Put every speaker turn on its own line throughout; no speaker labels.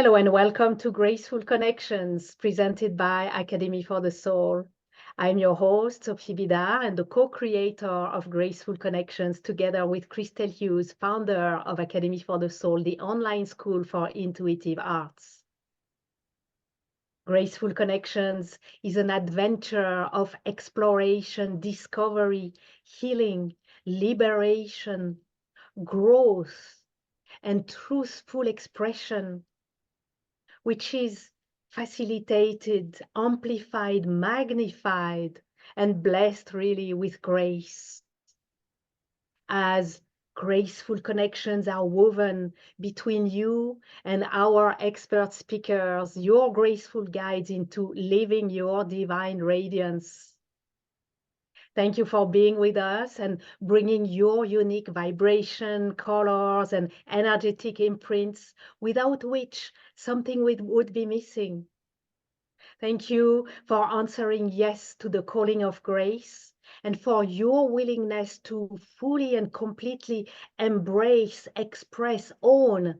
Hello and welcome to Graceful Connections, presented by Academy for the Soul. I'm your host, Sophie Bidar, and the co-creator of Graceful Connections, together with Christel Hughes, founder of Academy for the Soul, the online school for intuitive arts. Graceful Connections is an adventure of exploration, discovery, healing, liberation, growth, and truthful expression, which is facilitated, amplified, magnified, and blessed really with grace. As graceful connections are woven between you and our expert speakers, your graceful guides into living your divine radiance. Thank you for being with us and bringing your unique vibration, colors, and energetic imprints, without which something would be missing. Thank you for answering yes to the calling of grace and for your willingness to fully and completely embrace, express, own,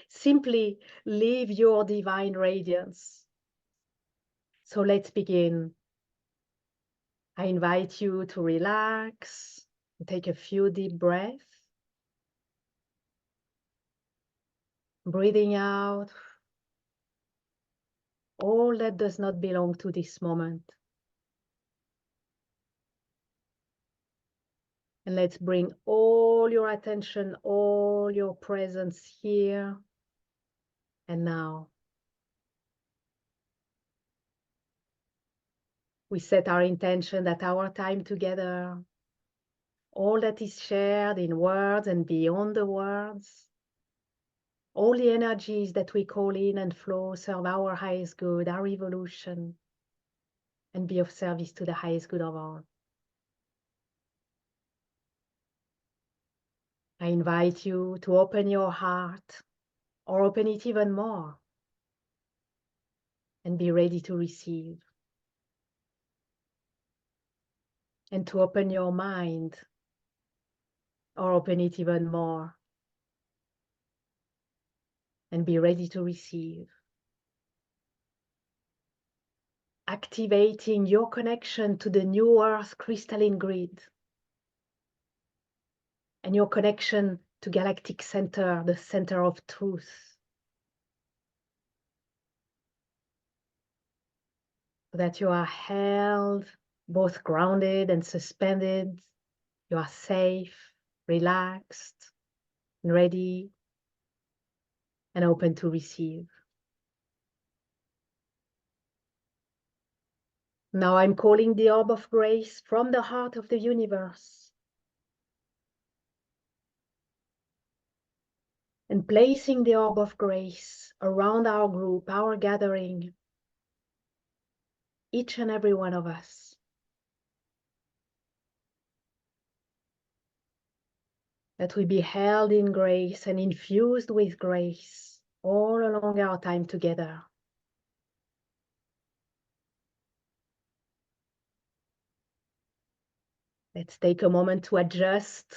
simply live your divine radiance. So let's begin. I invite you to relax and take a few deep breaths. Breathing out all that does not belong to this moment. And let's bring all your attention, all your presence here and now. We set our intention that our time together, all that is shared in words and beyond the words, all the energies that we call in and flow serve our highest good, our evolution, and be of service to the highest good of all. I invite you to open your heart, or open it even more, and be ready to receive. And to open your mind, or open it even more, and be ready to receive. Activating your connection to the new earth crystalline grid, and your connection to galactic center, the center of truth, so that you are held, both grounded and suspended. You are safe, relaxed, and ready, and open to receive. Now I'm calling the orb of grace from the heart of the universe, and placing the orb of grace around our group, our gathering, each and every one of us. That we be held in grace and infused with grace all along our time together. Let's take a moment to adjust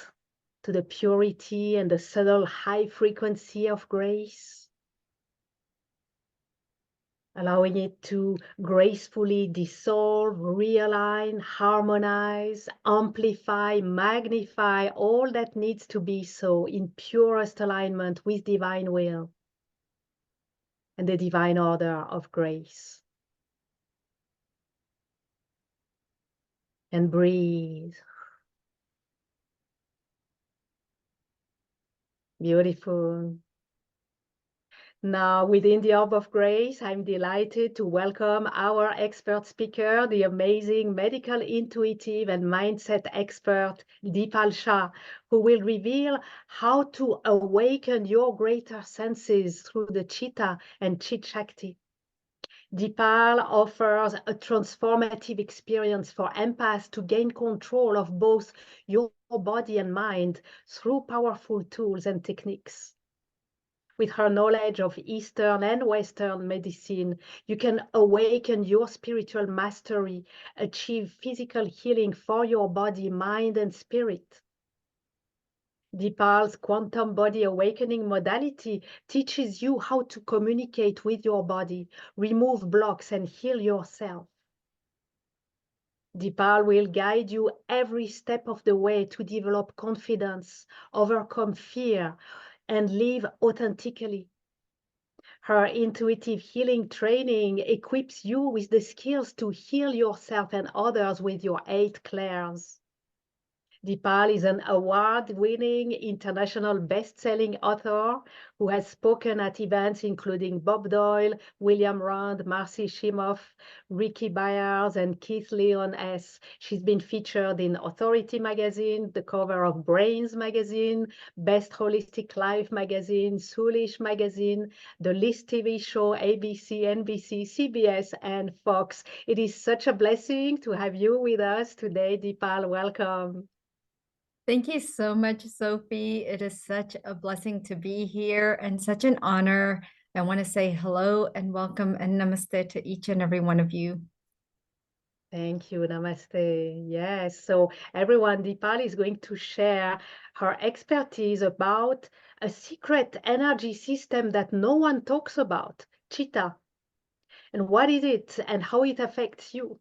to the purity and the subtle high frequency of grace, allowing it to gracefully dissolve, realign, harmonize, amplify, magnify all that needs to be so in purest alignment with divine will and the divine order of grace. And breathe. Beautiful. Now, within the Orb of Grace, I'm delighted to welcome our expert speaker, the amazing medical intuitive and mindset expert, Dipal Shah, who will reveal how to awaken your greater senses through the Chitta and Chit Shakti. Dipal offers a transformative experience for empaths to gain control of both your body and mind through powerful tools and techniques. With her knowledge of Eastern and Western medicine, you can awaken your spiritual mastery, achieve physical healing for your body, mind, and spirit. Dipal's quantum body awakening modality teaches you how to communicate with your body, remove blocks, and heal yourself. Dipal will guide you every step of the way to develop confidence, overcome fear, and live authentically. Her intuitive healing training equips you with the skills to heal yourself and others with your 8 clairs. Dipal is an award-winning international best-selling author who has spoken at events including Bob Doyle, William Rand, Marcy Shimoff, Ricky Byers, and Keith Leon S. She's been featured in Authority magazine, the cover of Brains magazine, Best Holistic Life magazine, Soulish magazine, The List TV show, ABC, NBC, CBS, and Fox. It is such a blessing to have you with us today, Dipal. Welcome.
Thank you so much, Sophie. It is such a blessing to be here and such an honor. I want to say hello and welcome and namaste to each and every one of you.
Thank you. Namaste. Yes. So everyone, Dipal is going to share her expertise about a secret energy system that no one talks about, Chitta. And what is it and how it affects you?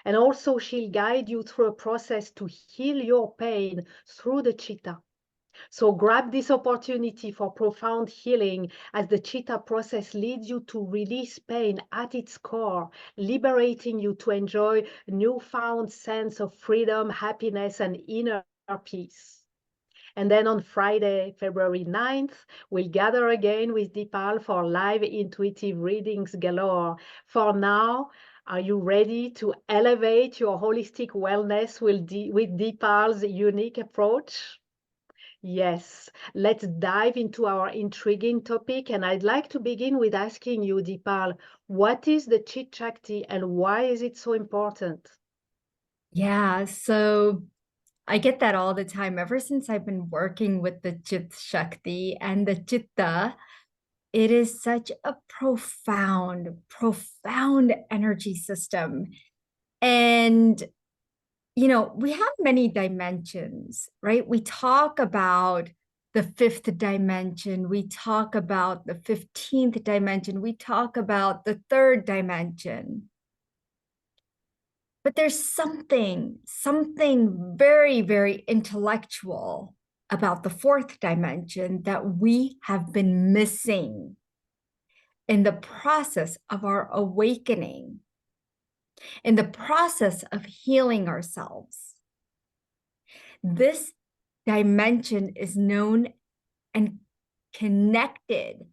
And also she'll guide you through a process to heal your pain through the Chitta. So grab this opportunity for profound healing as the Chitta process leads you to release pain at its core, liberating you to enjoy a newfound sense of freedom, happiness, and inner peace. And then on Friday, February 9th, we'll gather again with Dipal for live intuitive readings galore. For now, are you ready to elevate your holistic wellness with Dipal's unique approach? Yes, let's dive into our intriguing topic. And I'd like to begin with asking you, Dipal, what is the Chit Shakti and why is it so important?
Yeah, so I get that all the time. Ever since I've been working with the Chit Shakti and the Chitta, it is such a profound energy system. And we have many dimensions, right? We talk about the 5th dimension, we talk about the 15th dimension, we talk about the 3rd dimension. But there's something very, very intellectual about the 4th dimension that we have been missing in the process of our awakening, in the process of healing ourselves. This dimension is known and connected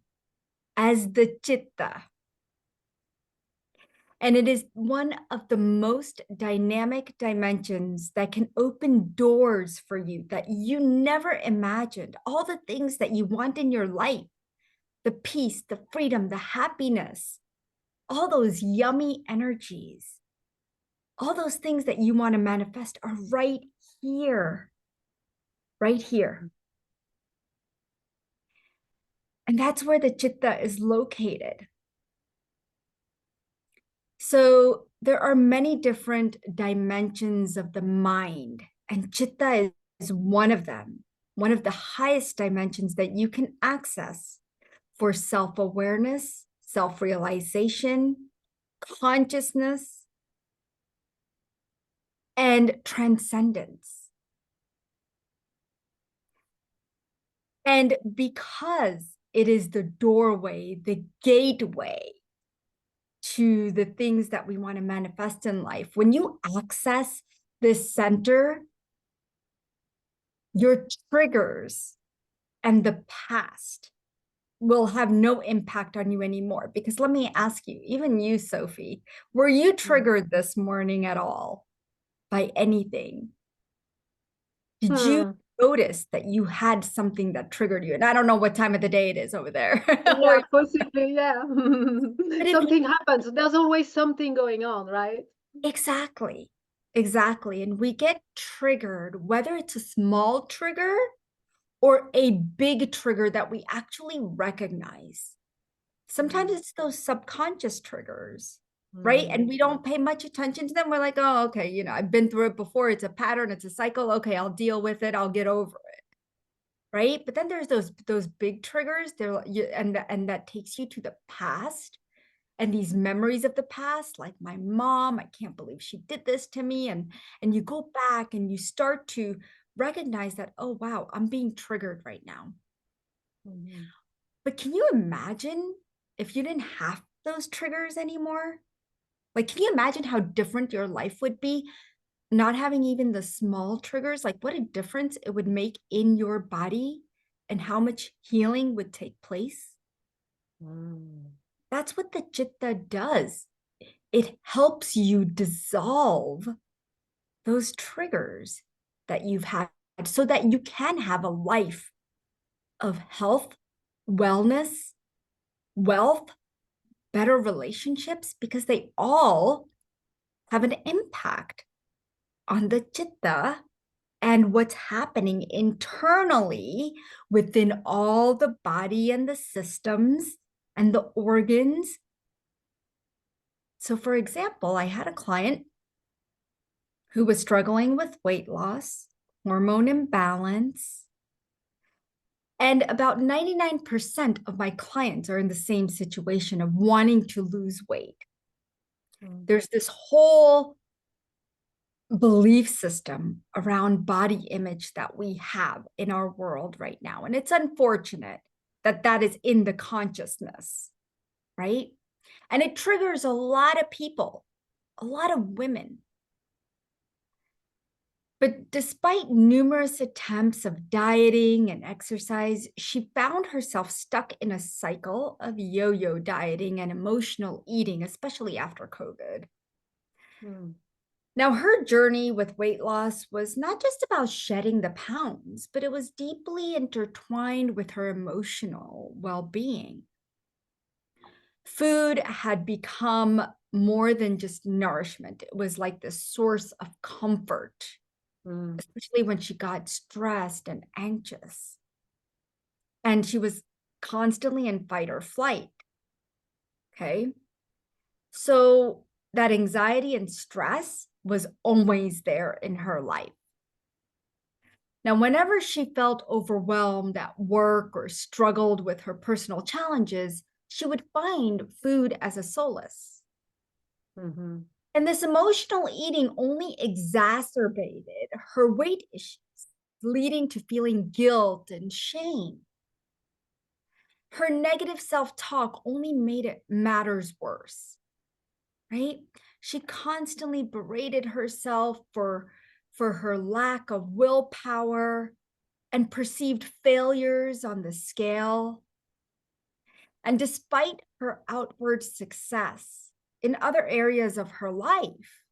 as the Chitta. And it is one of the most dynamic dimensions that can open doors for you that you never imagined. All the things that you want in your life, the peace, the freedom, the happiness, all those yummy energies, all those things that you want to manifest are right here, right here. And that's where the Chitta is located. So there are many different dimensions of the mind, and Chitta is one of them, one of the highest dimensions that you can access for self-awareness, self-realization, consciousness, and transcendence. And because it is the doorway, the gateway to the things that we want to manifest in life, when you access this center, your triggers and the past will have no impact on you anymore. Because let me ask you, even you, Sophie, were you triggered this morning at all by anything? Did you notice that you had something that triggered you? And I don't know what time of the day it is over there.
Yeah, possibly, yeah.
But
Something happens. There's always something going on, right?
exactly. And we get triggered, whether it's a small trigger or a big trigger that we actually recognize. Sometimes it's those subconscious triggers, right? And we don't pay much attention to them. We're like, oh, okay, I've been through it before. It's a pattern, it's a cycle. Okay, I'll deal with it. I'll get over it. right? But then there's those big triggers there, and that takes you to the past and these memories of the past, like my mom, I can't believe she did this to me. And you go back and you start to recognize that, oh wow, I'm being triggered right now.
Mhm.
But can you imagine if you didn't have those triggers anymore? Like, can you imagine how different your life would be not having even the small triggers? Like, what a difference it would make in your body and how much healing would take place?
Mm.
That's what the Chitta does. It helps you dissolve those triggers that you've had so that you can have a life of health, wellness, wealth, better relationships, because they all have an impact on the Chitta and what's happening internally within all the body and the systems and the organs. So, for example, I had a client who was struggling with weight loss, hormone imbalance, and about 99% of my clients are in the same situation of wanting to lose weight.
Mm.
There's this whole belief system around body image that we have in our world right now. And it's unfortunate that that is in the consciousness, right? And it triggers a lot of people, a lot of women. But despite numerous attempts of dieting and exercise, she found herself stuck in a cycle of yo-yo dieting and emotional eating, especially after COVID.
Mm.
Now, her journey with weight loss was not just about shedding the pounds, but it was deeply intertwined with her emotional well-being. Food had become more than just nourishment. It was like the source of comfort,
Mm.
especially when she got stressed and anxious. And she was constantly in fight or flight. Okay. So that anxiety and stress was always there in her life. Now, whenever she felt overwhelmed at work or struggled with her personal challenges, she would find food as a solace.
Mhm.
And this emotional eating only exacerbated her weight issues, leading to feeling guilt and shame. Her negative self-talk only made it matters worse, right? She constantly berated herself for her lack of willpower and perceived failures on the scale. And despite her outward success in other areas of her life,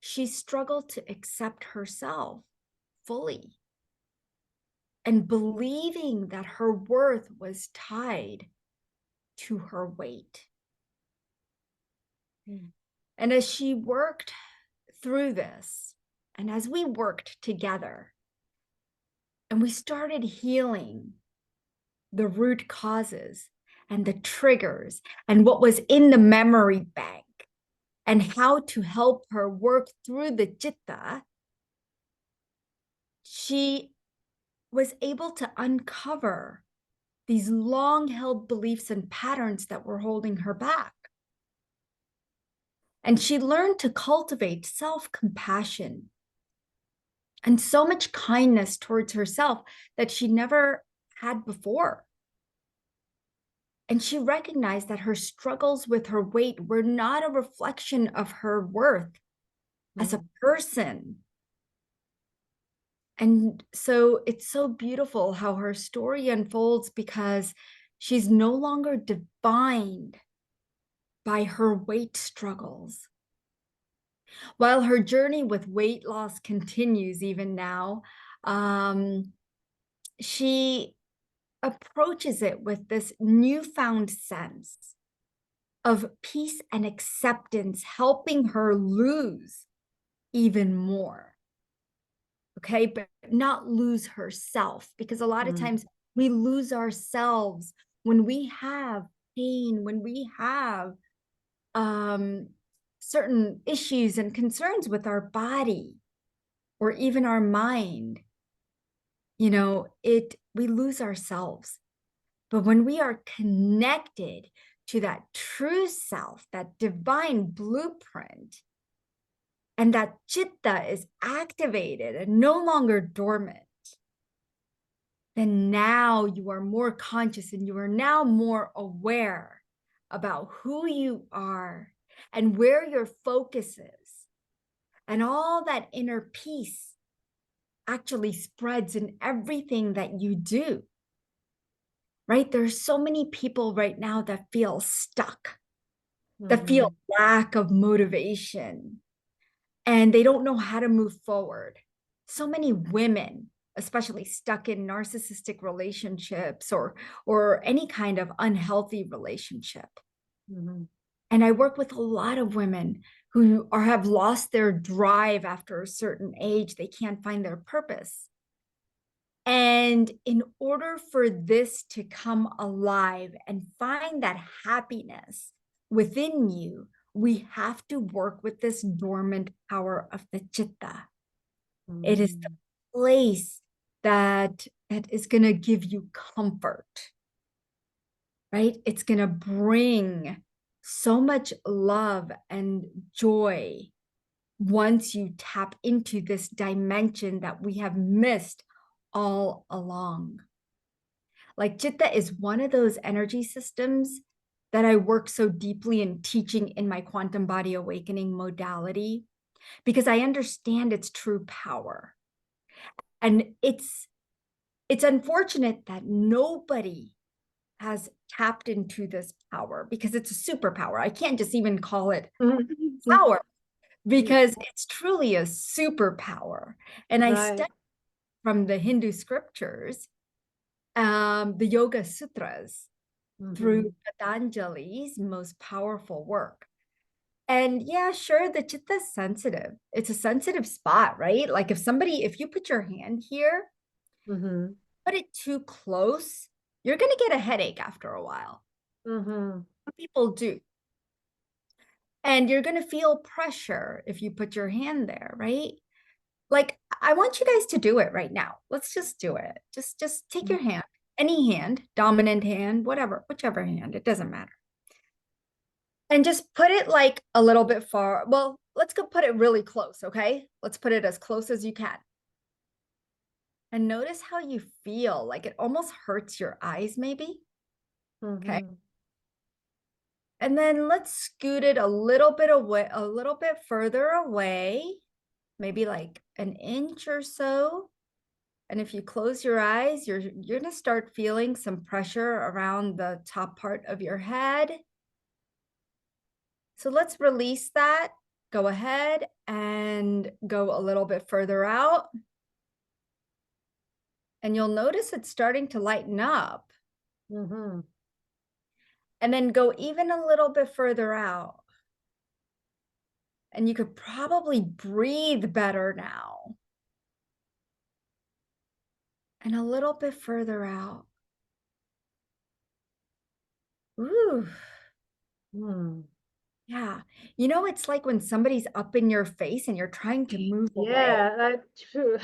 she struggled to accept herself fully and believing that her worth was tied to her weight.
Mm.
And as she worked through this, and as we worked together, and we started healing the root causes and the triggers and what was in the memory bank and how to help her work through the Chitta, she was able to uncover these long held beliefs and patterns that were holding her back. And she learned to cultivate self-compassion and so much kindness towards herself that she never had before. And she recognized that her struggles with her weight were not a reflection of her worth as a
Mm.
person. And so it's so beautiful how her story unfolds because she's no longer defined by her weight struggles. While her journey with weight loss continues even now, she approaches it with this newfound sense of peace and acceptance, helping her lose even more. Okay, but not lose herself, because a lot of
Mm.
times we lose ourselves when we have pain, when we have certain issues and concerns with our body or even our mind. you know, we lose ourselves. But when we are connected to that true self, that divine blueprint, and that chitta is activated and no longer dormant, then now you are more conscious and you are now more aware about who you are and where your focus is. And all that inner peace actually spreads in everything that you do, right? There's so many people right now that feel stuck, that feel lack of motivation, and they don't know how to move forward. So many women, especially stuck in narcissistic relationships or any kind of unhealthy relationship. And I work with a lot of women who have lost their drive after a certain age. They can't find their purpose. And in order for this to come alive and find that happiness within you, we have to work with this dormant power of the chitta. It is the place that is going to give you comfort, right? It's going to bring so much love and joy once you tap into this dimension that we have missed all along. Like chitta is one of those energy systems that I work so deeply in teaching in my quantum body awakening modality, because I understand its true power. And it's unfortunate that nobody has tapped into this power, because it's a superpower. I can't just even call it power, because it's truly a superpower. And I study from the Hindu scriptures, the Yoga Sutras, through Patanjali's most powerful work. And yeah, sure, the chitta is sensitive. It's a sensitive spot, right? Like if you put your hand here, put it too close, you're going to get a headache after a while. Some people do. And you're going to feel pressure if you put your hand there, right? Like, I want you guys to do it right now. Let's just do it. Just take your hand, any hand, dominant hand, whatever, whichever hand, it doesn't matter. And just put it like a little bit far. Well, let's go put it really close, okay? Let's put it as close as you can. And notice how you feel. Like it almost hurts your eyes, maybe. Okay. And then let's scoot it a little bit away, a little bit further away, maybe like an inch or so. And if you close your eyes, you're going to start feeling some pressure around the top part of your head. So let's release that. Go ahead and go a little bit further out. And you'll notice it's starting to lighten up. And then go even a little bit further out. And you could probably breathe better now. And a little bit further out. Ooh. Yeah. You know, it's like when somebody's up in your face and you're trying to move away.
Yeah, that's true.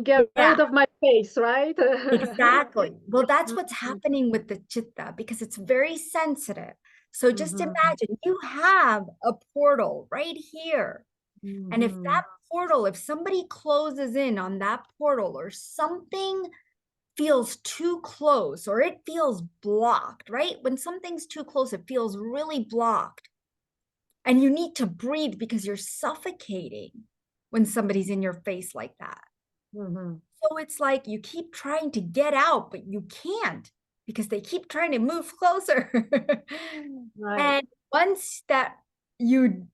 Get out of my face, right?
Exactly. Well, that's what's happening with the chitta, because it's very sensitive. So just imagine you have a portal right here. And if that portal, if somebody closes in on that portal, or something feels too close, or it feels blocked, right? When something's too close, it feels really blocked. And you need to breathe because you're suffocating when somebody's in your face like that. So it's like you keep trying to get out, but you can't, because they keep trying to move closer. And once that you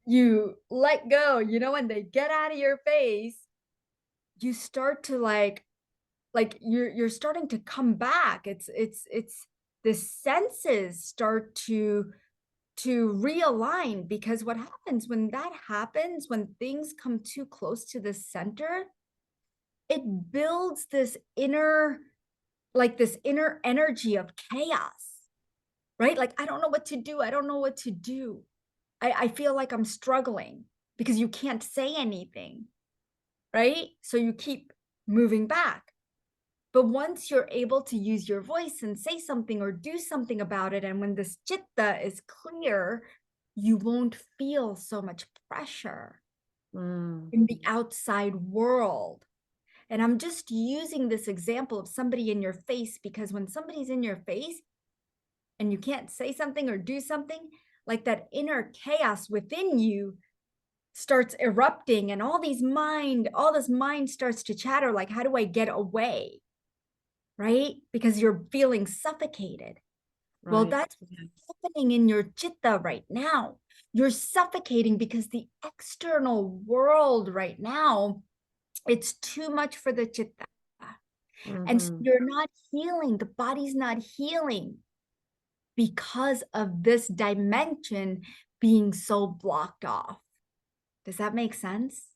let go, you know, when they get out of your face, you start to like you're starting to come back. It's the senses start to realign, because what happens when that happens, when things come too close to the center, it builds this inner energy of chaos, right? Like, I don't know what to do. I don't know what to do. I feel like I'm struggling, because you can't say anything, right? So you keep moving back. But once you're able to use your voice and say something or do something about it, and when this chitta is clear, you won't feel so much pressure in the outside world. And I'm just using this example of somebody in your face, because when somebody's in your face and you can't say something or do something, like that inner chaos within you starts erupting, and all this mind starts to chatter, like, how do I get away? Right? Because you're feeling suffocated. Well,
Right.
that's what's happening in your chitta right now. You're suffocating because the external world right now, it's too much for the chitta. And so you're not healing. The body's not healing because of this dimension being so blocked off. Does that make sense?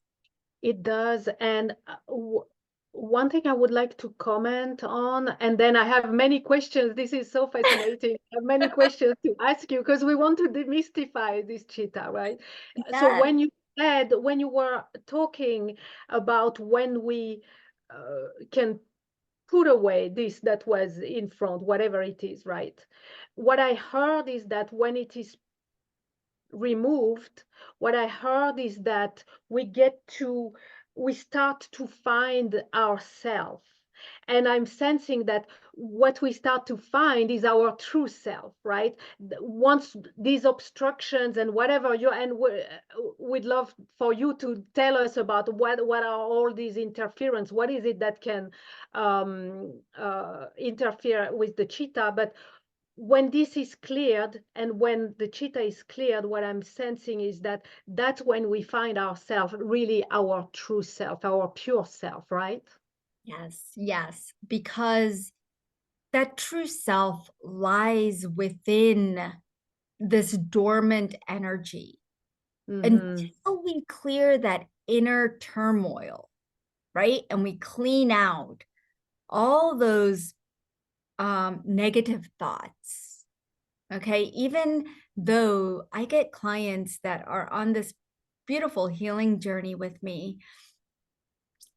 It does. And one thing I would like to comment on, and then I have many questions. This is so fascinating. I have many questions to ask you because we want to demystify this chitta, right? So
Yes.
when you were talking about when we can put away this that was in front, whatever it is, right? What I heard is that when it is removed, what I heard is that we start to find ourselves. And I'm sensing that what we start to find is our true self, right? Once these obstructions and whatever we'd love for you to tell us about what are all these interference, what is it that can interfere with the chitta. But when this is cleared and when the chitta is cleared, what I'm sensing is that that's when we find ourselves, really our true self, our pure self, right?
Yes, yes, because that true self lies within this dormant energy.
Mm-hmm.
Until we clear that inner turmoil, right? And we clean out all those negative thoughts. Okay. Even though I get clients that are on this beautiful healing journey with me,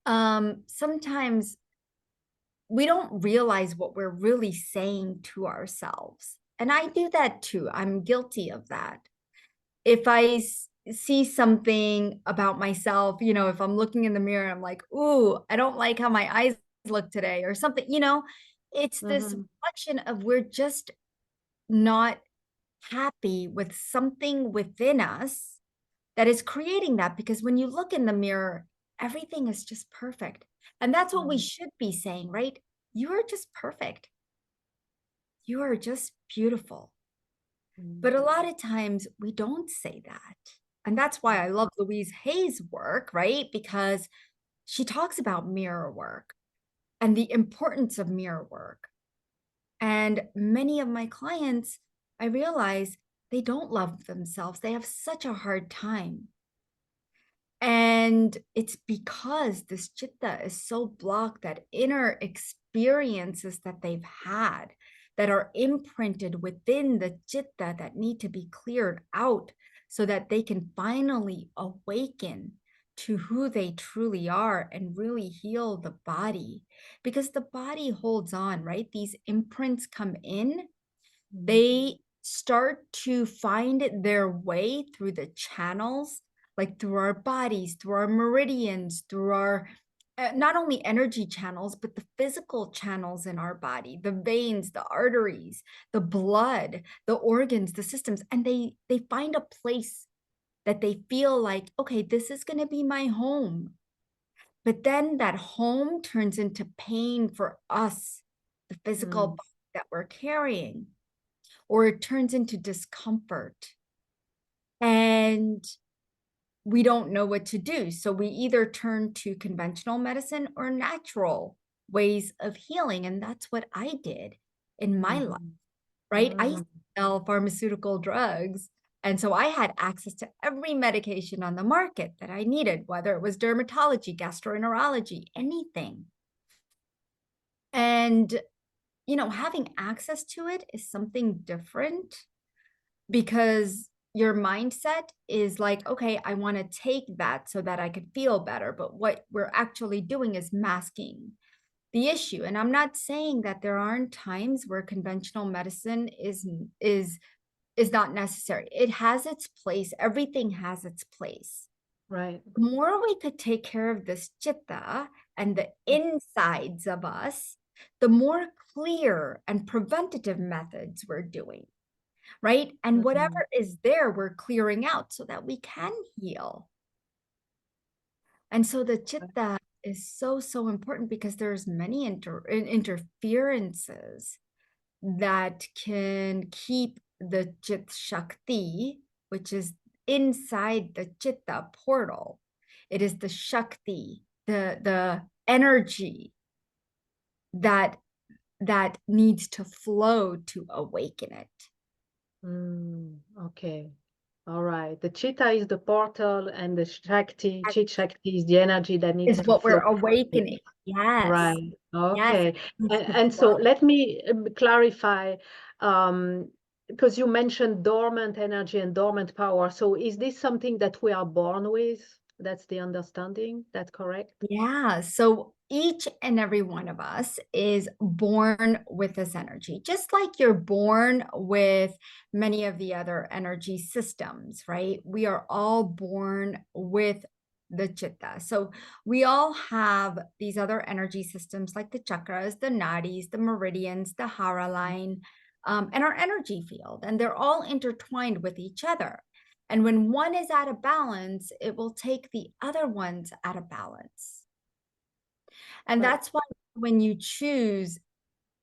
sometimes we don't realize what we're really saying to ourselves. And I do that too. I'm guilty of that. If I see something about myself, if I'm looking in the mirror, I'm like, ooh, I don't like how my eyes look today or something, it's this
Mm-hmm.
reflection of we're just not happy with something within us that is creating that. Because when you look in the mirror, everything is just perfect. And that's what we should be saying, right? You are just perfect. You are just beautiful. But a lot of times we don't say that. And that's why I love Louise Hay's work, right? Because she talks about mirror work and the importance of mirror work. And many of my clients, I realize they don't love themselves. They have such a hard time. And it's because this chitta is so blocked, that inner experiences that they've had that are imprinted within the chitta that need to be cleared out so that they can finally awaken to who they truly are and really heal the body. Because the body holds on, right? These imprints come in, they start to find their way through the channels, like through our bodies, through our meridians, through our not only energy channels, but the physical channels in our body, the veins, the arteries, the blood, the organs, the systems. And they find a place that they feel like, okay, this is going to be my home. But then that home turns into pain for us, the physical body that we're carrying, or it turns into discomfort. And we don't know what to do. So we either turn to conventional medicine or natural ways of healing. And that's what I did in my life, right? I used to sell pharmaceutical drugs. And so I had access to every medication on the market that I needed, whether it was dermatology, gastroenterology, anything. And, having access to it is something different, because your mindset is like, okay, I want to take that so that I could feel better. But what we're actually doing is masking the issue. And I'm not saying that there aren't times where conventional medicine is not necessary. It has its place. Everything has its place.
Right.
The more we could take care of this chitta and the insides of us, the more clear and preventative methods we're doing, right? And
Mhm.
whatever is there, we're clearing out so that we can heal. And so the chitta is so, so important because there's many interferences that can keep the Chit Shakti, which is inside the Chitta portal. It is the Shakti, the energy that needs to flow to awaken it.
Okay. All right. The Chitta is the portal, and the Shakti, Chit Shakti is the energy that needs
Is
to
what we're
flow.
awakening. Yes.
Right.
Yes.
Okay.
It needs to
And so
flow.
let me clarify, because you mentioned dormant energy and dormant power. So is this something that we are born with? That's the understanding. That's correct?
Yeah. So each and every one of us is born with this energy, just like you're born with many of the other energy systems, right? We are all born with the chitta. So we all have these other energy systems like the chakras, the nadis, the meridians, the hara line, and our energy field. And they're all intertwined with each other. And when one is out of balance, it will take the other ones out of balance. And
Right.
that's why when you choose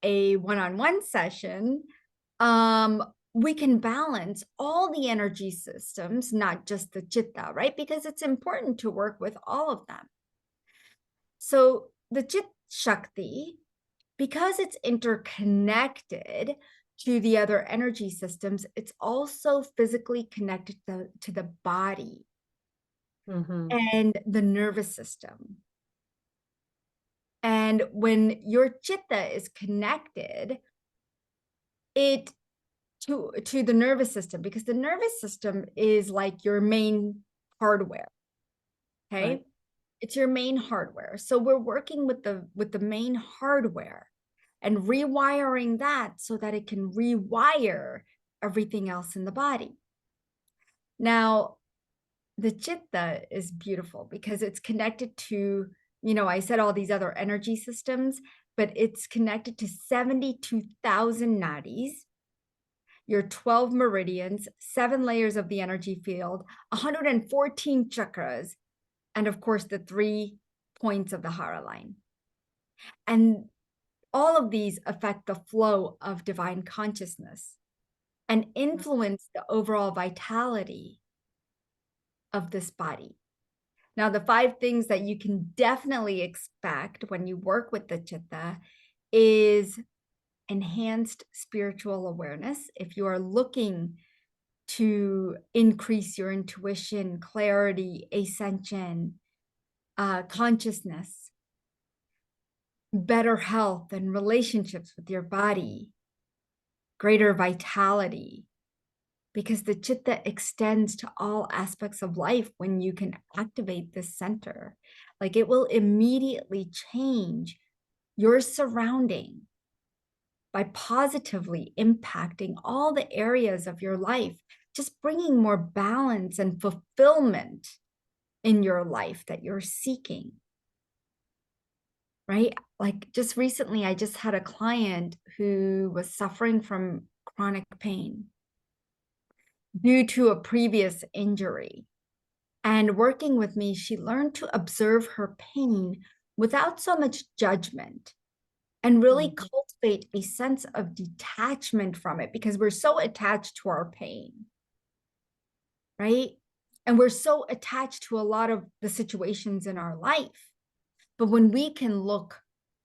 a one-on-one session, we can balance all the energy systems, not just the chitta, right? Because it's important to work with all of them. So the Chit Shakti, because it's interconnected to the other energy systems, it's also physically connected to the body and the nervous system. And when your chitta is connected, it to the nervous system, because the nervous system is like your main hardware. Okay.
Right.
It's your main hardware. So we're working with the main hardware and rewiring that so that it can rewire everything else in the body. Now, the chitta is beautiful because it's connected to, I said all these other energy systems, but it's connected to 72,000 nadis, your 12 meridians, 7 layers of the energy field, 114 chakras, and of course, the 3 points of the hara line. And all of these affect the flow of divine consciousness and influence the overall vitality of this body. Now, the 5 things that you can definitely expect when you work with the chitta is enhanced spiritual awareness. If you are looking to increase your intuition, clarity, ascension, consciousness, better health and relationships with your body, greater vitality, because the chitta extends to all aspects of life when you can activate this center. Like it will immediately change your surrounding by positively impacting all the areas of your life, just bringing more balance and fulfillment in your life that you're seeking. Right? Like just recently, I just had a client who was suffering from chronic pain due to a previous injury. And working with me, she learned to observe her pain without so much judgment and really cultivate a sense of detachment from it, because we're so attached to our pain, right? And we're so attached to a lot of the situations in our life. But when we can look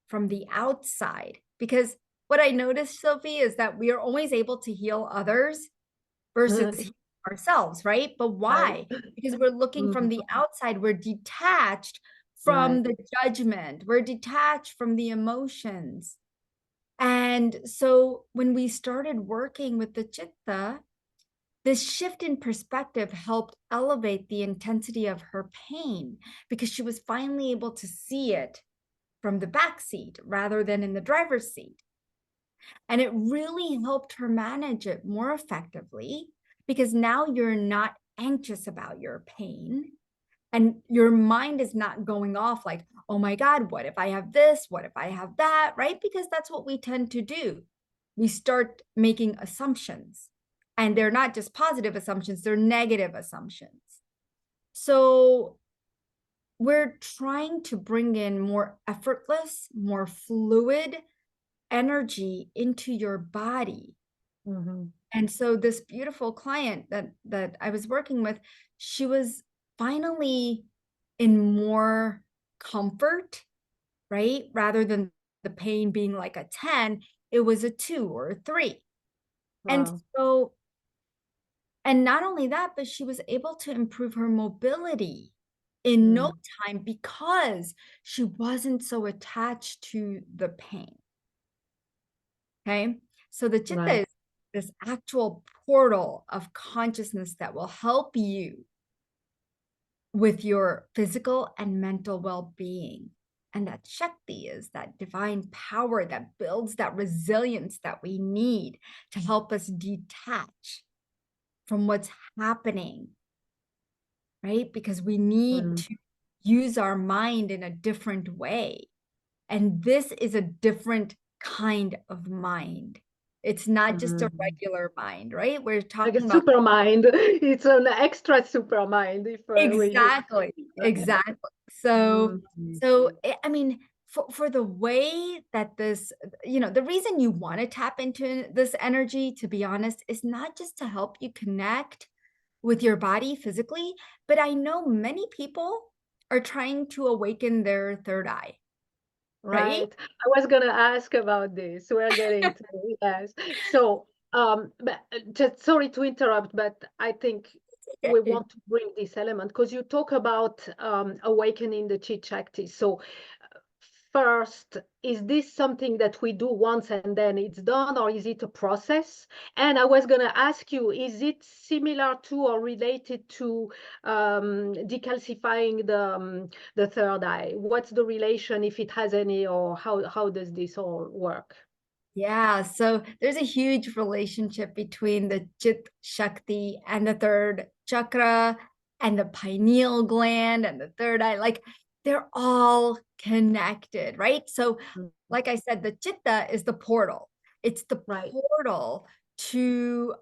from the outside, because what I noticed, Sophie, is that we are always able to heal others versus heal ourselves, right? But
Right.
why? Because we're looking from the outside. We're detached from
Right.
the judgment. We're detached from the emotions. And so when we started working with the chitta, this shift in perspective helped elevate the intensity of her pain because she was finally able to see it from the back seat rather than in the driver's seat. And it really helped her manage it more effectively because now you're not anxious about your pain. And your mind is not going off like, oh my God, what if I have this? What if I have that? Right? Because that's what we tend to do. We start making assumptions, and they're not just positive assumptions, they're negative assumptions. So we're trying to bring in more effortless, more fluid energy into your body. And so this beautiful client that I was working with, she was finally in more comfort, right? Rather than the pain being like a 10, it was a 2 or a 3. And
Wow.
so, and not only that, but she was able to improve her mobility in no time because she wasn't so attached to the pain. Okay. So the Chitta
Right.
is this actual portal of consciousness that will help you with your physical and mental well-being. And that Shakti is that divine power that builds that resilience that we need to help us detach from what's happening, right? Because we need to use our mind in a different way. And this is a different kind of mind. It's not just a regular mind, right? We're
Like a
talking about
super mind. It's an extra super mind if we use
exactly,
it.
exactly. So,
Mhm.
I mean, for the way that this, the reason you want to tap into this energy, to be honest, is not just to help you connect with your body physically, but I know many people are trying to awaken their third eye, right?
Right. I was gonna ask about this. We're getting to it, yes. So, but just sorry to interrupt, but I think we want to bring this element because you talk about awakening the Chit Shakti. So, first, is this something that we do once and then it's done, or is it a process? And I was going to ask you, is it similar to or related to decalcifying the third eye? What's the relation, if it has any, or how does this all work?
Yeah, so there's a huge relationship between the Chit Shakti and the third chakra and the pineal gland and the third eye. Like they're all connected, right? So,
Mm.
like I said, the Chitta is the portal. It's the
Right.
portal to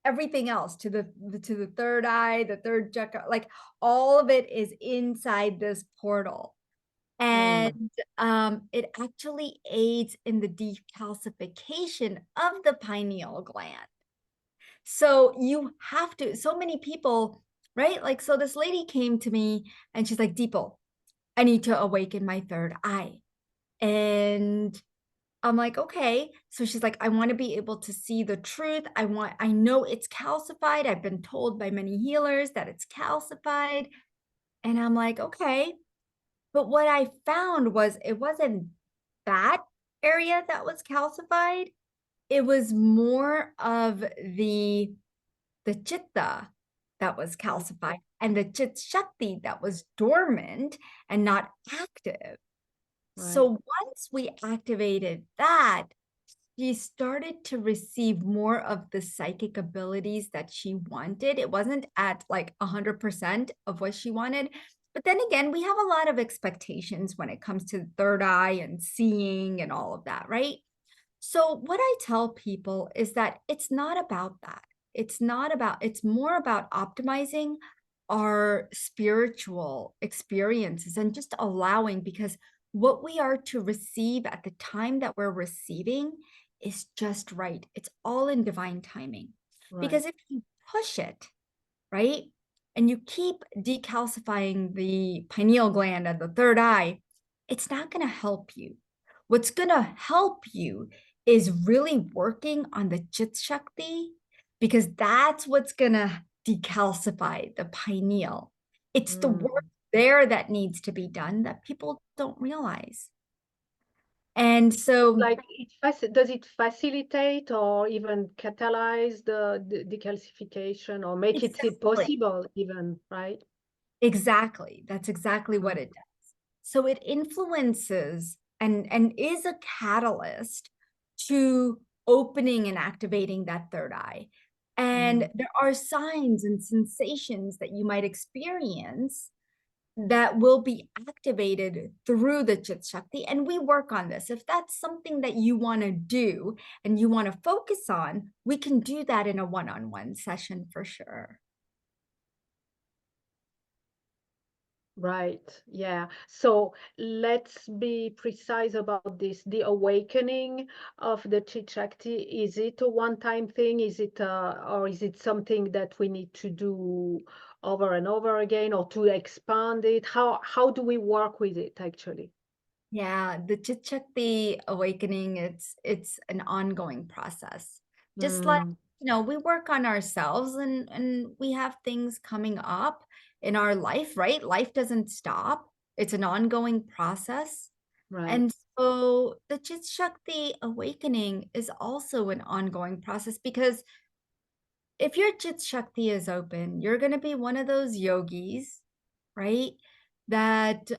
everything else, to the third eye, the third chakra. Like all of it is inside this portal.
Mm.
And it actually aids in the decalcification of the pineal gland. So you have to, so many people, right? Like, so this lady came to me and she's like, Dipal, I need to awaken my third eye. And I'm like, okay. So she's like, I want to be able to see the truth. I know it's calcified. I've been told by many healers that it's calcified. And I'm like, okay. But what I found was it wasn't that area that was calcified. It was more of the chitta that was calcified and the chit shakti that was dormant and not active. So
Right.
once we activated that, she started to receive more of the psychic abilities that she wanted. It wasn't at like 100% of what she wanted. But then again, we have a lot of expectations when it comes to the third eye and seeing and all of that, right? So, what I tell people is that it's not about that. It's not about, it's more about optimizing our spiritual experiences and just allowing, because what we are to receive at the time that we're receiving is just right. It's all in divine timing.
Right.
Because if you push it, right, and you keep decalcifying the pineal gland and the third eye, it's not going to help you. What's going to help you is really working on the Chit Shakti, because that's what's going to decalcify the pineal. It's the work
Mm.
there that needs to be done that people don't realize. And so,
Like, does it facilitate or even catalyze the decalcification or make it
exactly,
possible even, right?
exactly. That's exactly what
Mm.
it does. So it influences and is a catalyst to opening and activating that third eye. And
Mm.
there are signs and sensations that you might experience that will be activated through the Chit Shakti. And we work on this. If that's something that you want to do and you want to focus on, we can do that in a one-on-one session for sure.
Right. Yeah. So let's be precise about this. The awakening of the Chit Shakti, is it a one-time thing? Is it or is it something that we need to do over and over again or to expand it? How do we work with it actually?
Yeah, the Chit Shakti awakening, it's an ongoing process. Just like,
Mm,
we work on ourselves and we have things coming up in our life, right? Life doesn't stop. It's an ongoing process. And
right.
so the Chit Shakti awakening is also an ongoing process because if your Chit Shakti is open, you're going to be one of those yogis, right? That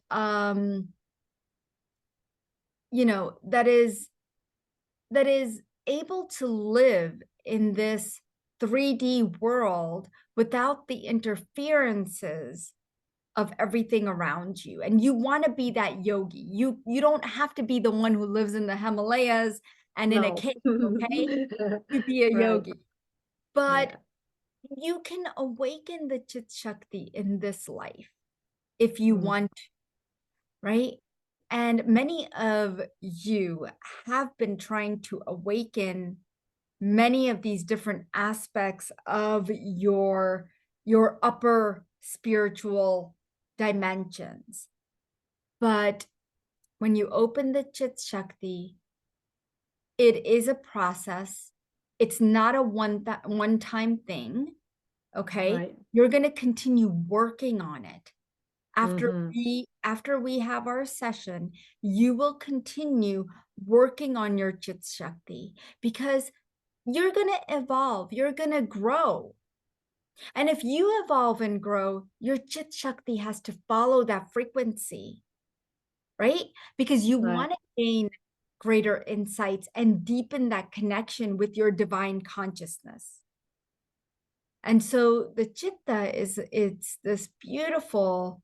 that is able to live in this 3D world without the interferences of everything around you. And you want to be that yogi. You don't have to be the one who lives in the Himalayas and in a
No.
cave, okay? To be a
Right.
yogi. But
Yeah.
you can awaken the Chit Shakti in this life if you
Mm,
want, right? And many of you have been trying to awaken many of these different aspects of your upper spiritual dimensions. But when you open the Chit Shakti, it is a process. It's not a one-time thing, okay?
right.
You're going to continue working on it. After
Mm-hmm.
we have our session, you will continue working on your Chit Shakti because you're going to evolve, you're going to grow. And if you evolve and grow, your Chit Shakti has to follow that frequency, right? Because you
Right.
want to gain greater insights and deepen that connection with your divine consciousness. And so the Chitta it's this beautiful,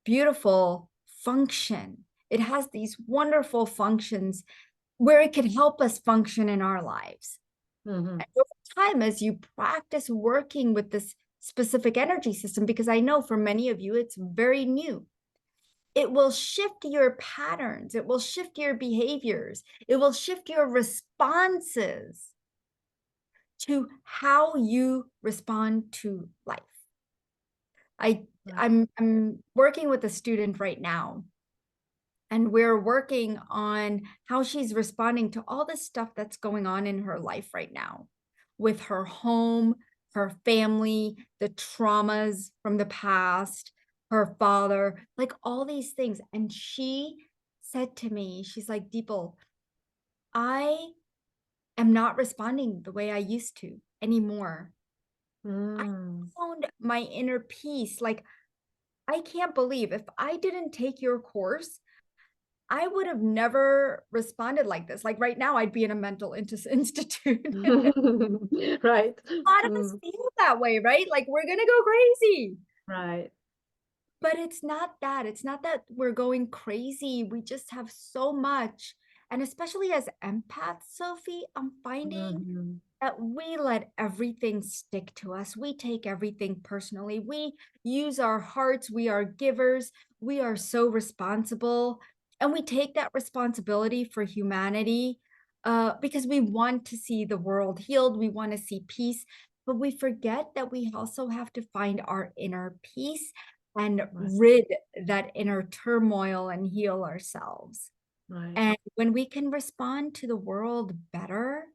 beautiful function. It has these wonderful functions where it can help us function in our lives.
Mm-hmm.
And over time, as you practice working with this specific energy system, because I know for many of you, it's very new, it will shift your patterns, it will shift your behaviors, it will shift your responses to how you respond to life. I,
Right.
I'm working with a student right now, and we're working on how she's responding to all this stuff that's going on in her life right now with her home, her family, the traumas from the past, her father, like all these things. And she said to me, she's like, Deepal, I am not responding the way I used to anymore. I
Mm.
found my inner peace. Like, I can't believe if I didn't take your course, I would have never responded like this. Like right now, I'd be in a mental institute. A
Right.
lot of us
Mm.
feel that way, right? Like we're gonna go crazy.
Right.
But it's not that. It's not that we're going crazy. We just have so much. And especially as empaths, Sophie, I'm finding
Mm-hmm.
that we let everything stick to us. We take everything personally. We use our hearts. We are givers. We are so responsible. And we take that responsibility for humanity because we want to see the world healed. We want to see peace. But we forget that we also have to find our inner peace and
Right.
rid that inner turmoil and heal ourselves.
Right.
And when we can respond to the world better,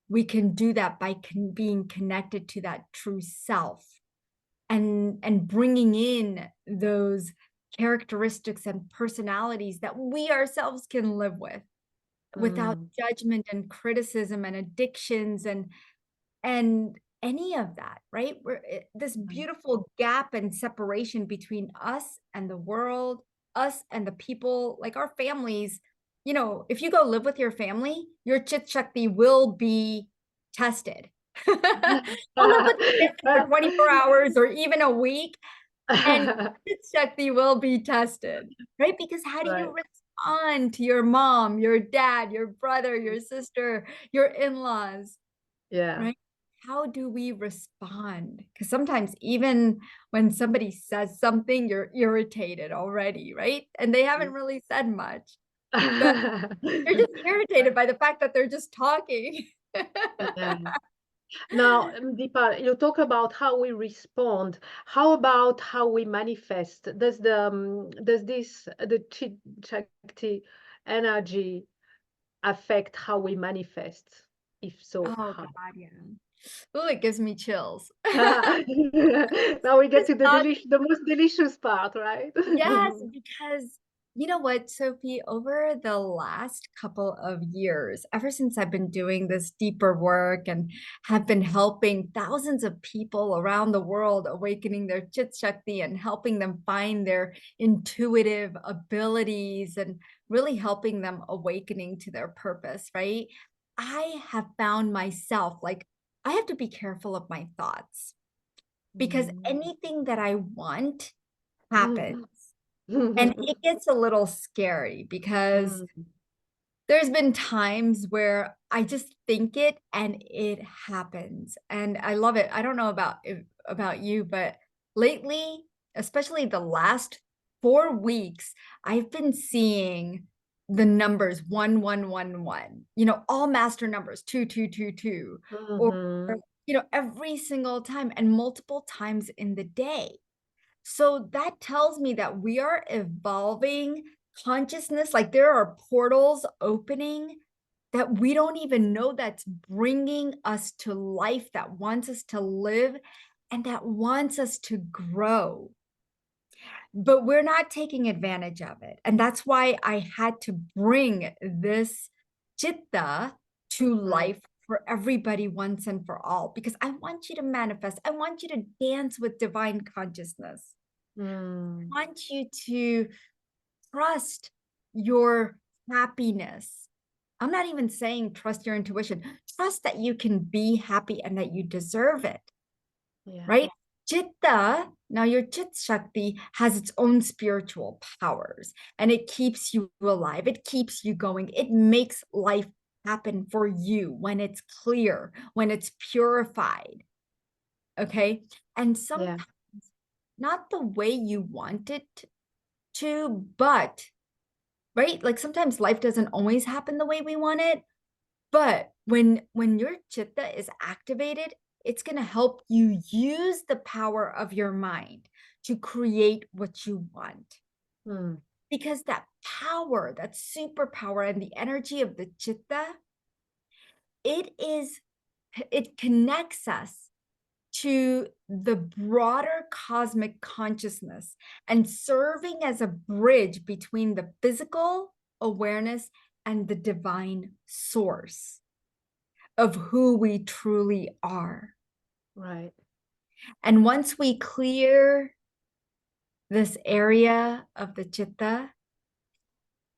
we can do that by being connected to that true self and bringing in those characteristics and personalities that we ourselves can live with without
Mm.
judgment and criticism and addictions and any of that, right? This
Right.
beautiful gap and separation between us and the world. us and the people, like our families, you know, if you go live with your family, your Chit Shakti will be tested. Go live with your family for 24 hours or even a week, and Chit Shakti will be tested, right? Because how do you
Right.
respond to your mom, your dad, your brother, your sister, your in-laws,
Yeah.
right? How do we respond? Because sometimes even when somebody says something, you're irritated already, right? And they haven't really said much, but you're just irritated by the fact that they're just talking.
Yeah. Now, Deepa, you talk about how we respond. How about how we manifest? Does the Chit Shakti energy affect how we manifest? If so,
Oh
how?
God, yeah. Oh, it gives me chills.
Now we get
Just
to
not.
the most delicious part, right?
Yes, because you know what, Sophie, over the last couple of years, ever since I've been doing this deeper work and have been helping thousands of people around the world awakening their Chit Shakti and helping them find their intuitive abilities and really helping them awakening to their purpose, right? I have found myself like I have to be careful of my thoughts because
Mm.
anything that I want happens. And it gets a little scary because
Mm.
there's been times where I just think it and it happens. And I love it. I don't know about you, but lately, especially the last 4 weeks, I've been seeing the numbers 1111, you know, all master numbers, 2222, or
Mhm.
you know, every single time and multiple times in the day. So that tells me that we are evolving consciousness. Like there are portals opening that we don't even know that's bringing us to life, that wants us to live and that wants us to grow. But we're not taking advantage of it. And that's why I had to bring this chitta to
Right.
life for everybody once and for all, because I want you to manifest. I want you to dance with divine consciousness.
Mm.
Want you to trust your happiness. I'm not even saying trust your intuition. Trust that you can be happy and that you deserve it,
Yeah.
right? Chitta, now your Chit Shakti has its own spiritual powers and it keeps you alive. It keeps you going. It makes life happen for you when it's clear, when it's purified. Okay. And
Yeah.
sometimes not the way you want it to, but right? Like sometimes life doesn't always happen the way we want it, but when your chitta is activated, it's going to help you use the power of your mind to create what you want.
Mm.
Because that power, that superpower and the energy of the chitta, it connects us to the broader cosmic consciousness and serving as a bridge between the physical awareness and the divine source of who we truly are.
Right.
And once we clear this area of the chitta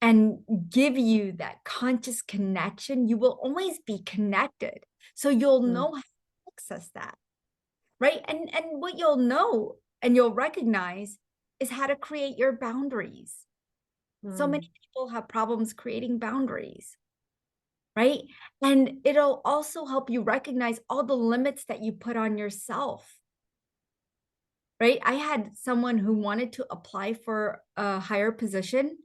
and give you that conscious connection, you will always be connected. So you'll
Mm.
know how to access that. Right? And what you'll know and you'll recognize is how to create your boundaries. So
Mm.
many people have problems creating boundaries, right? And it'll also help you recognize all the limits that you put on yourself. Right? I had someone who wanted to apply for a higher position,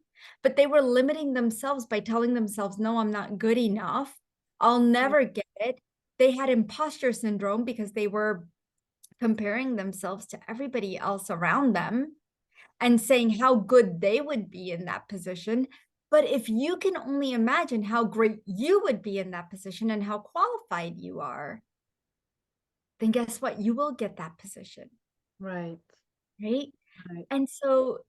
but they were limiting themselves by telling themselves, no, I'm not good enough. I'll
Mm.
never get it. They had imposter syndrome because they were comparing themselves to everybody else around them and saying how good they would be in that position. But if you can only imagine how great you would be in that position and how qualified you are, then guess what? You will get that position,
Right.
right?
Right.
And so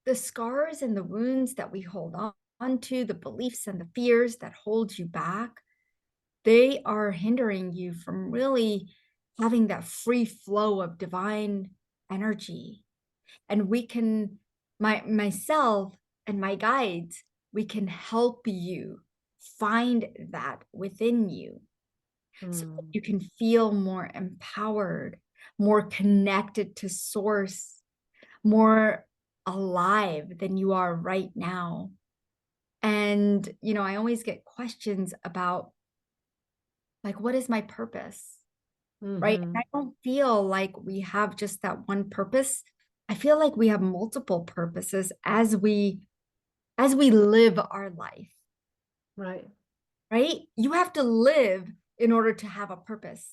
the scars and the wounds that we hold on to, the beliefs and the fears that hold you back, they are hindering you from really having that free flow of divine energy. And we can myself and my guides, we can help you find that within you so that you can feel more empowered, more connected to source, more alive than you are right now. And, I always get questions about, like, what is my purpose? Right? And I don't feel like we have just that one purpose. I feel like we have multiple purposes as we live our life.
Right.
Right? You have to live in order to have a purpose.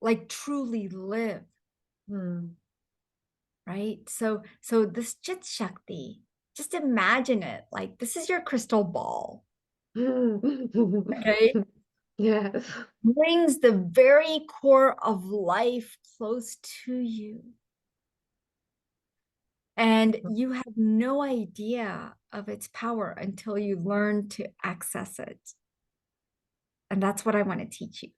Like truly live. Right? So this Chit Shakti, just imagine it like this is your crystal ball. Okay?
Yeah.
Brings the very core of life close to you. And you have no idea of its power until you learn to access it. And that's what I want to teach you.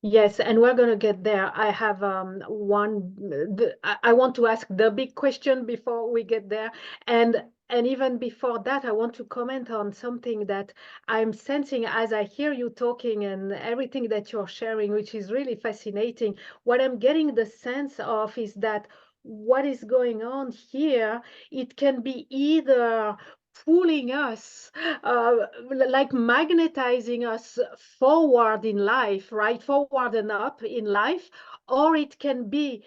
Yes, and we're going to get there. I have I want to ask the big question before we get there. And even before that, I want to comment on something that I'm sensing as I hear you talking and everything that you're sharing, which is really fascinating. What I'm getting the sense of is that what is going on here, it can be either pulling us, like magnetizing us forward in life, right? Forward and up in life, or it can be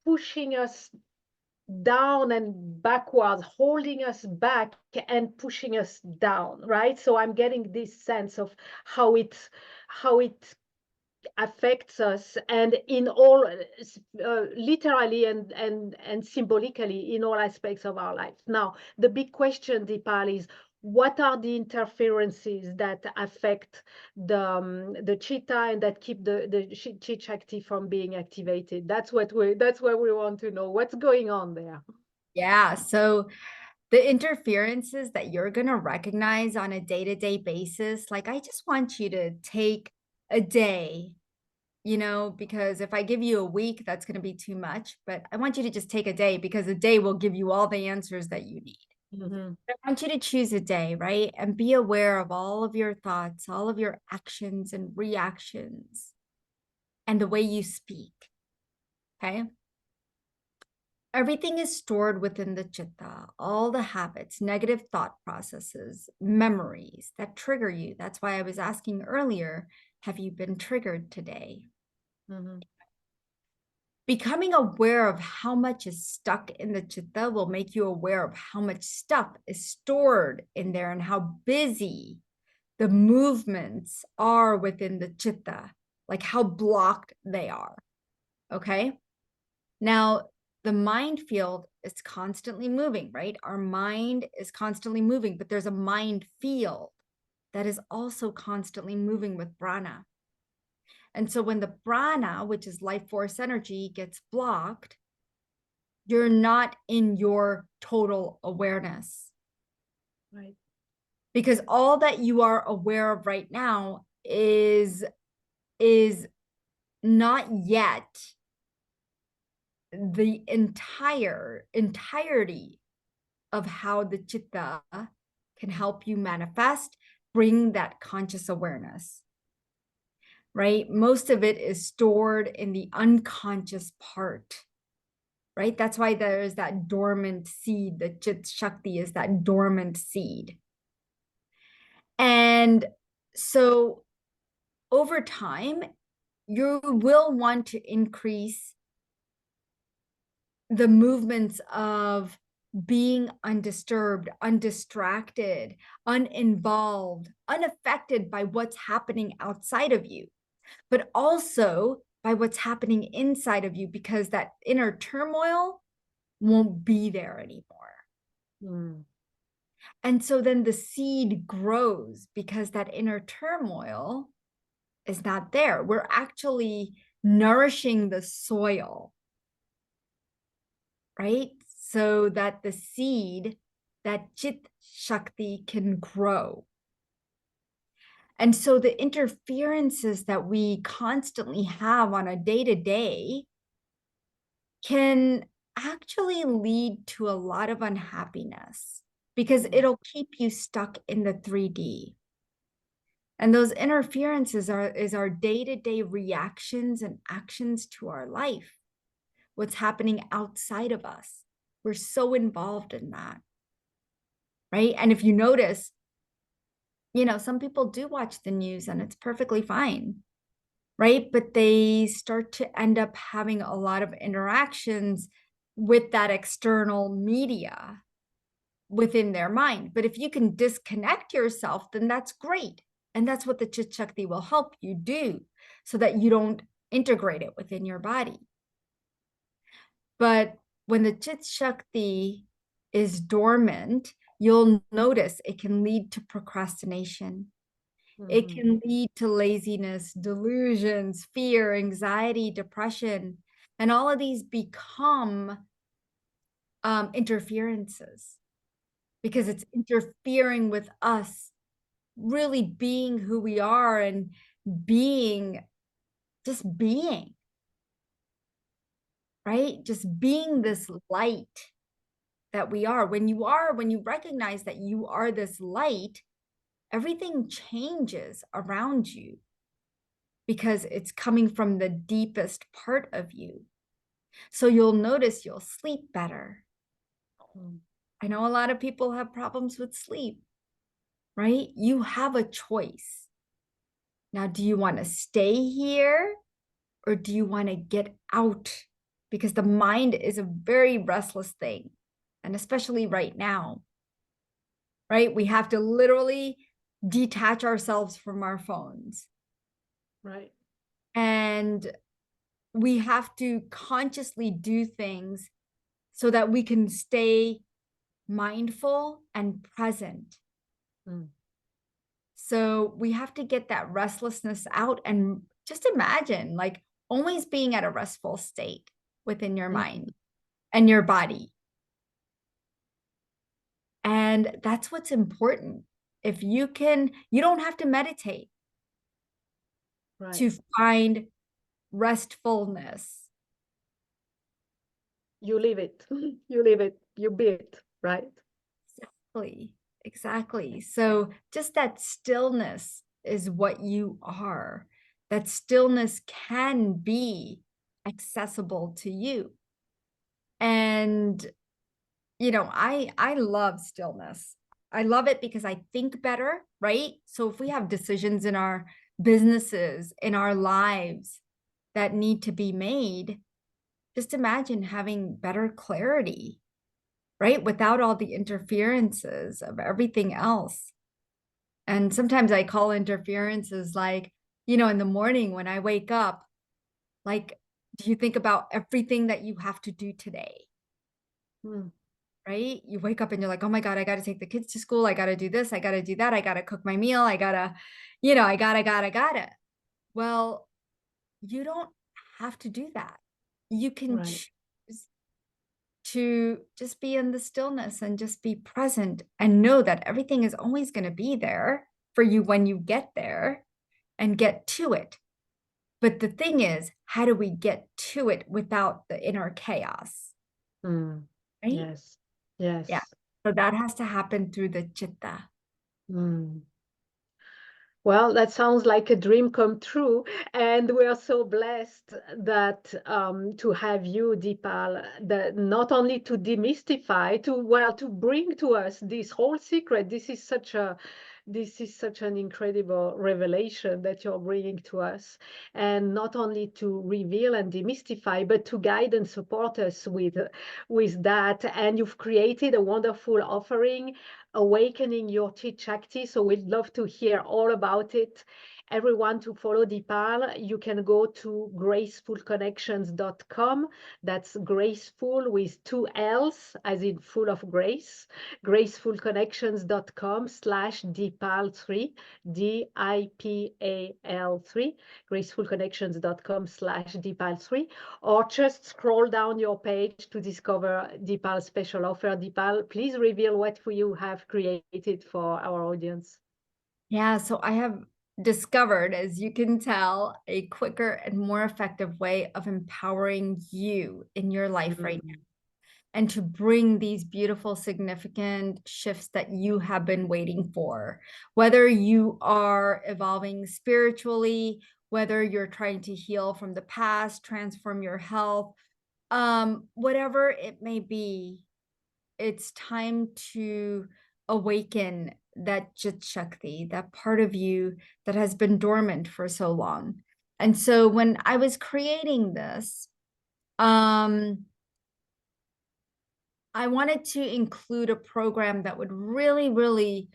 pushing us down and backwards, holding us back and pushing us down, right? So I'm getting this sense of how it affects us, and in all, literally and symbolically in all aspects of our life. Now the big question, Dipal, is what are the interferences that affect the chitta and that keep the Chit Shakti from being activated? That's what we want to know, what's going on there.
Yeah. So the interferences that you're going to recognize on a day-to-day basis, like I just want you to take a day, because if I give you a week, that's going to be too much. But I want you to just take a day because a day will give you all the answers that you need. I want you to choose a day, right? And be aware of all of your thoughts, all of your actions and reactions, and the way you speak. Okay. Everything is stored within the chitta, all the habits, negative thought processes, memories that trigger you. That's why I was asking earlier, have you been triggered today? Becoming aware of how much is stuck in the chitta will make you aware of how much stuff is stored in there and how busy the movements are within the chitta, like how blocked they are. Okay. Now, the mind field is constantly moving, right? Our mind is constantly moving, but there's a mind field that is also constantly moving with prana. And so when the prana, which is life force energy, gets blocked, you're not in your total awareness.
Right.
Because all that you are aware of right now is not yet the entirety of how the chitta can help you manifest, bring that conscious awareness, right? Most of it is stored in the unconscious part, right? That's why there is that dormant seed. The Chit Shakti is that dormant seed. And so over time, you will want to increase the movements of being undisturbed, undistracted, uninvolved, unaffected by what's happening outside of you, but also by what's happening inside of you, because that inner turmoil won't be there anymore. And so then the seed grows because that inner turmoil is not there. We're actually nourishing the soil, right? So that the seed, that Chit Shakti, can grow. And so the interferences that we constantly have on a day-to-day can actually lead to a lot of unhappiness because it'll keep you stuck in the 3D. And those interferences is our day-to-day reactions and actions to our life, what's happening outside of us. We're so involved in that, right? And if you notice, you know, some people do watch the news and it's perfectly fine, right? But they start to end up having a lot of interactions with that external media within their mind. But if you can disconnect yourself, then that's great. And that's what the Chit Shakti will help you do so that you don't integrate it within your body. But when the Chit Shakti is dormant, you'll notice it can lead to procrastination. It can lead to laziness, delusions, fear, anxiety, depression, and all of these become interferences because it's interfering with us really being who we are and being, just being, right? Just being this light that we are. When you recognize that you are this light, everything changes around you because it's coming from the deepest part of you. So you'll notice you'll sleep better. I know a lot of people have problems with sleep, right? You have a choice. Now, do you want to stay here or do you want to get out? Because the mind is a very restless thing. And especially right now, right? We have to literally detach ourselves from our phones.
Right.
And we have to consciously do things so that we can stay mindful and present. So we have to get that restlessness out and just imagine like always being at a restful state within your mind and your body. And that's what's important. If you can, you don't have to meditate to find restfulness.
You live it. You live it. You be it, right?
Exactly. So just that stillness is what you are. That stillness can be accessible to you. And, you know, I love stillness. I love it because I think better, right? So if we have decisions in our businesses, in our lives that need to be made, just imagine having better clarity, right? Without all the interferences of everything else. And sometimes I call interferences like, you know, in the morning when I wake up, like, do you think about everything that you have to do today? Right? You wake up and you're like, oh my God, I got to take the kids to school. I got to do this. I got to do that. I got to cook my meal. I got to, you know, I gotta. Well, you don't have to do that. You can choose to just be in the stillness and just be present and know that everything is always going to be there for you when you get there and get to it. But the thing is, how do we get to it without the inner chaos? Right?
Yes. Yes.
Yeah. So that has to happen through the chitta.
Well, that sounds like a dream come true, and we are so blessed that to have you, Dipal, that not only to demystify, to bring to us this whole secret. This is such an incredible revelation that you're bringing to us, and not only to reveal and demystify, but to guide and support us with that. And you've created a wonderful offering, Awakening Your Chit Shakti. So we'd love to hear all about it. Everyone, to follow Dipal, you can go to gracefulconnections.com. That's graceful with two L's, as in full of grace. gracefulconnections.com/Dipal3, DIPAL3, gracefulconnections.com/Dipal3, or just scroll down your page to discover Dipal's special offer. Dipal, please reveal what you have created for our audience.
Yeah, so I have discovered, as you can tell, a quicker and more effective way of empowering you in your life right now. and to bring these beautiful, significant shifts that you have been waiting for. Whether you are evolving spiritually, whether you're trying to heal from the past, transform your health, whatever it may be, it's time to awaken that Chit Shakti, that part of you that has been dormant for so long. And so when I was creating this, I wanted to include a program that would really, really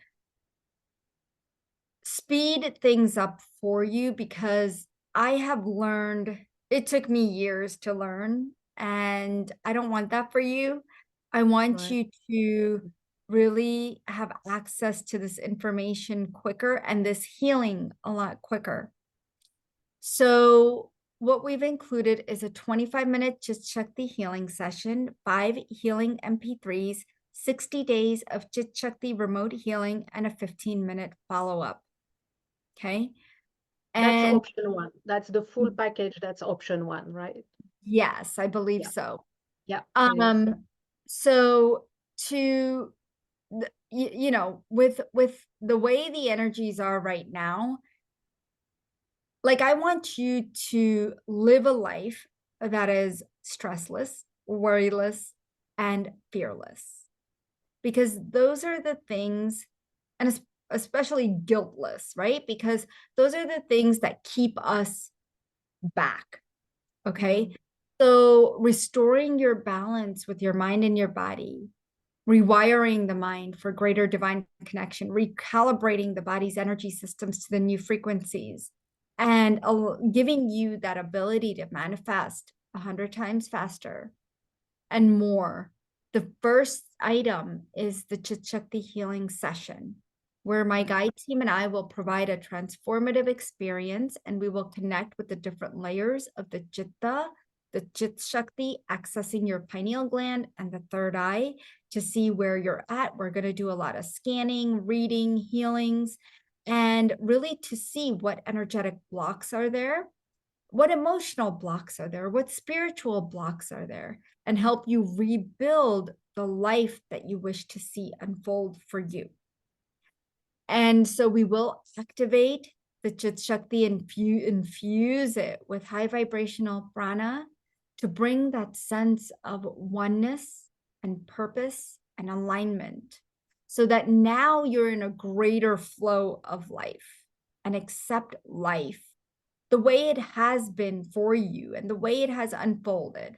speed things up for you, because I have learned, it took me years to learn, and I don't want that for you. I want
Right.
you to really have access to this information quicker and this healing a lot quicker. So what we've included is a 25-minute Chit Shakti healing session, 5 healing MP3s, 60 days of Chit Shakti remote healing, and a 15-minute follow-up. Okay.
That's
And
option one. That's the full package. That's option one, right?
yes, I believe
Yeah.
so.
Yeah, it is.
So to, you know, with the way the energies are right now, like, I want you to live a life that is stressless, worryless, and fearless, because those are the things, and especially guiltless, right? Because those are the things that keep us back. Okay. So restoring your balance with your mind and your body, rewiring the mind for greater divine connection, recalibrating the body's energy systems to the new frequencies, and giving you that ability to manifest 100 times faster and more. The first item is the Chit Shakti healing session, where my guide team and I will provide a transformative experience, and we will connect with the different layers of the Chitta, the Chit Shakti, accessing your pineal gland and the third eye to see where you're at. We're going to do a lot of scanning, reading, healings, and really to see what energetic blocks are there, what emotional blocks are there, what spiritual blocks are there, and help you rebuild the life that you wish to see unfold for you. And so we will activate the Chit Shakti, infuse it with high vibrational prana to bring that sense of oneness and purpose and alignment, so that now you're in a greater flow of life and accept life the way it has been for you and the way it has unfolded,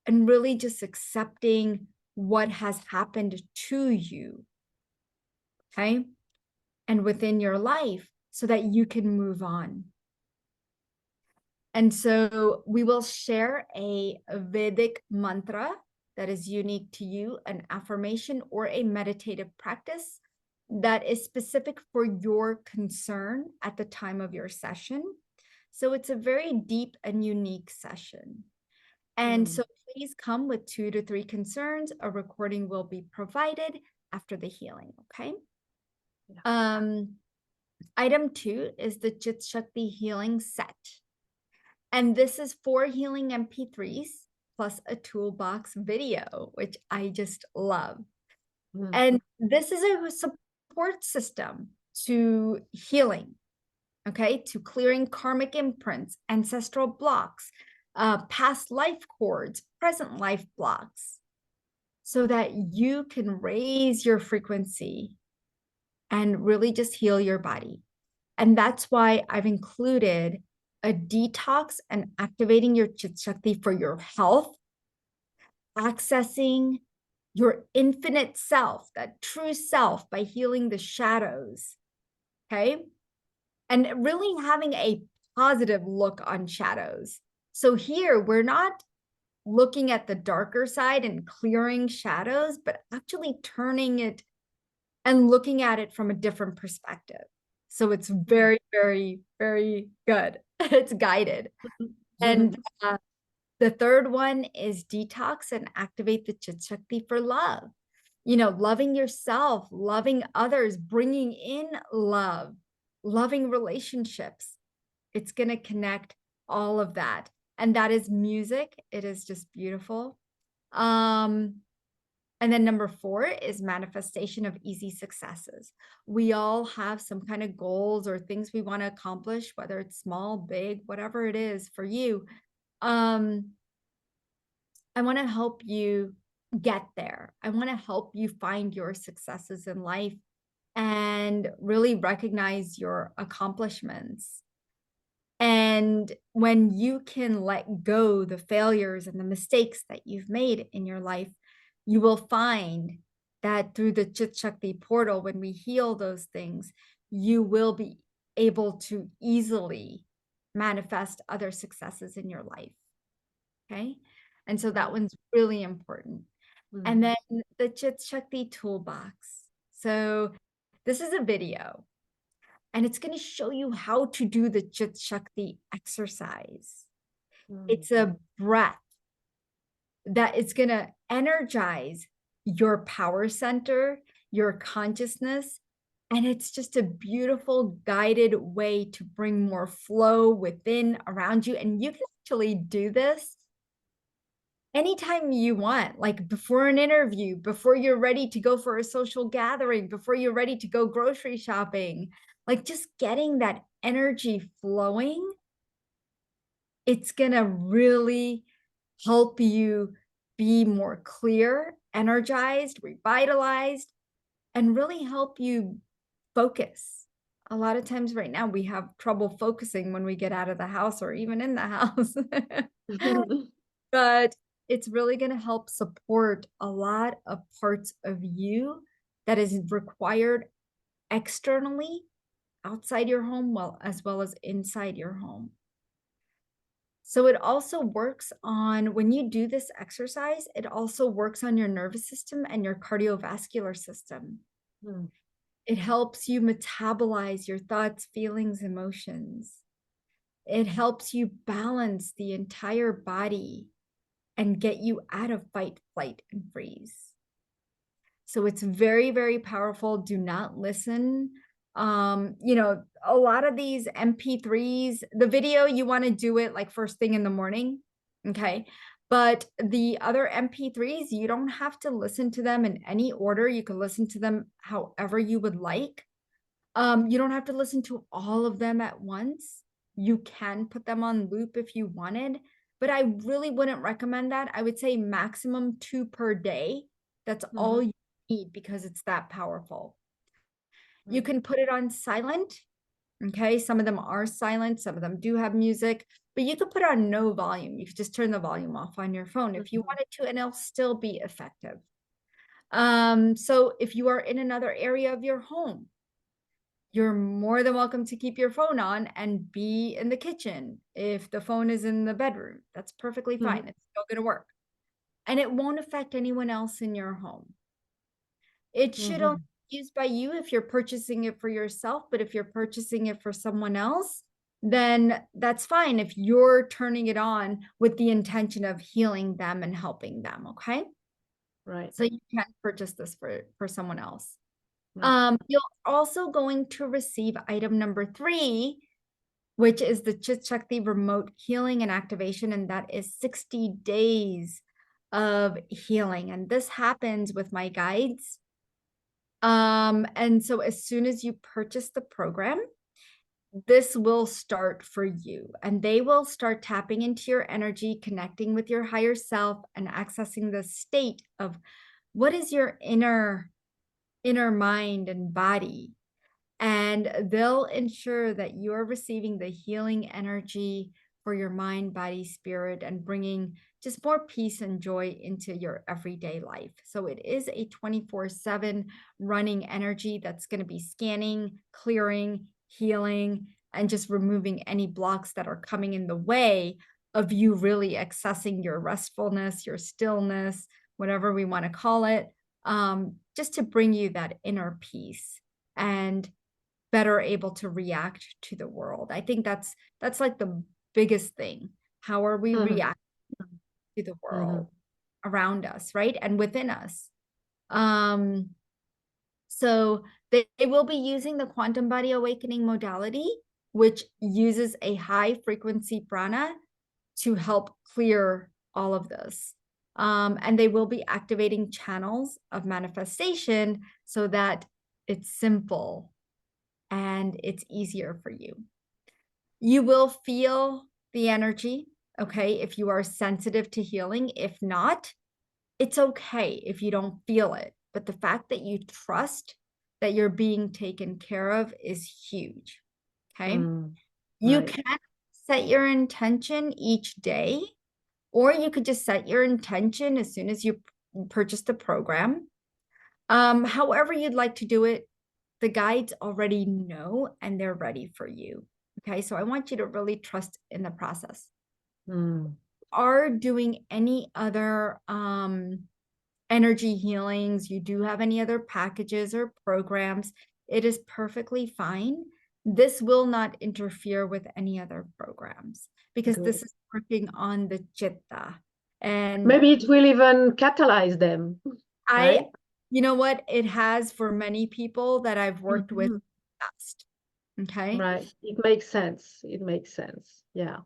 and really just accepting what has happened to you, okay, and within your life, so that you can move on. And so we will share a Vedic mantra that is unique to you, an affirmation or a meditative practice that is specific for your concern at the time of your session. So it's a very deep and unique session. And so please come with 2 to 3 concerns. A recording will be provided after the healing, okay? Yeah. Item 2 is the Chit Shakti healing set. And this is 4 healing MP3s plus a toolbox video, which I just love. And this is a support system to healing, okay, to clearing karmic imprints, ancestral blocks, past life cords, present life blocks, so that you can raise your frequency and really just heal your body. And that's why I've included a detox and activating your Chit Shakti for your health, accessing your infinite self, that true self, by healing the shadows, okay? And really having a positive look on shadows. So here, we're not looking at the darker side and clearing shadows, but actually turning it and looking at it from a different perspective. So it's very, very, very good. It's guided. And the third one is detox and activate the Chit Shakti for love. You know, loving yourself, loving others, bringing in love, loving relationships. It's going to connect all of that. And that is music. It is just beautiful. And then number 4 is manifestation of easy successes. We all have some kind of goals or things we want to accomplish, whether it's small, big, whatever it is for you. I want to help you get there. I want to help you find your successes in life and really recognize your accomplishments. And when you can let go the failures and the mistakes that you've made in your life, you will find that through the Chit Shakti portal, when we heal those things, you will be able to easily manifest other successes in your life. Okay. And so that one's really important. And then the Chit Shakti toolbox. So this is a video, and it's going to show you how to do the Chit Shakti exercise. It's a breath that is going to energize your power center, your consciousness. And it's just a beautiful guided way to bring more flow within around you. And you can actually do this anytime you want, like before an interview, before you're ready to go for a social gathering, before you're ready to go grocery shopping, like just getting that energy flowing. It's going to really help you be more clear, energized, revitalized, and really help you focus. A lot of times right now we have trouble focusing when we get out of the house or even in the house. But it's really going to help support a lot of parts of you that is required externally outside your home, as well as inside your home. So it also works on, when you do this exercise, it also works on your nervous system and your cardiovascular system. It helps you metabolize your thoughts, feelings, emotions. It helps you balance the entire body and get you out of fight, flight, and freeze. So it's very, very powerful. Do not listen. A lot of these MP3s, the video, you want to do it like first thing in the morning. Okay. But the other MP3s, you don't have to listen to them in any order. You can listen to them however you would like. You don't have to listen to all of them at once. You can put them on loop if you wanted, but I really wouldn't recommend that. I would say maximum 2 per day. That's all you need, because it's that powerful. You can put it on silent. Okay. Some of them are silent. Some of them do have music, but you could put on no volume. You could just turn the volume off on your phone if you wanted to, and it'll still be effective. So if you are in another area of your home, you're more than welcome to keep your phone on and be in the kitchen. If the phone is in the bedroom, that's perfectly fine. It's still going to work. And it won't affect anyone else in your home. It should only be used by you if you're purchasing it for yourself, but if you're purchasing it for someone else, then that's fine if you're turning it on with the intention of healing them and helping them, okay?
Right.
So you can purchase this for someone else. You're also going to receive item number 3, which is the Chit Shakti remote healing and activation, and that is 60 days of healing. And this happens with my guides. And so as soon as you purchase the program, this will start for you, and they will start tapping into your energy, connecting with your higher self, and accessing the state of what is your inner mind and body. And they'll ensure that you're receiving the healing energy for your mind, body, spirit, and bringing just more peace and joy into your everyday life. So it is a 24/7 running energy that's going to be scanning, clearing, healing, and just removing any blocks that are coming in the way of you really accessing your restfulness, your stillness, whatever we want to call it, just to bring you that inner peace and better able to react to the world. I think that's like the biggest thing. How are we reacting to the world around us, right? And within us. So they will be using the quantum body awakening modality, which uses a high frequency prana to help clear all of this. And they will be activating channels of manifestation so that it's simple and it's easier for you. You will feel the energy, okay, if you are sensitive to healing. If not, it's okay if you don't feel it. But the fact that you trust that you're being taken care of is huge, okay? You
Right.
can set your intention each day, or you could just set your intention as soon as you purchase the program. However you'd like to do it, the guides already know and they're ready for you. Okay, so I want you to really trust in the process. Are doing any other energy healings, you do have any other packages or programs, it is perfectly fine. This will not interfere with any other programs because
Good.
this is working on the chitta. And
Maybe it will even catalyze them, right?
you know what? It has for many people that I've worked with in the past. Okay.
Right. It makes sense. It makes sense. Yeah.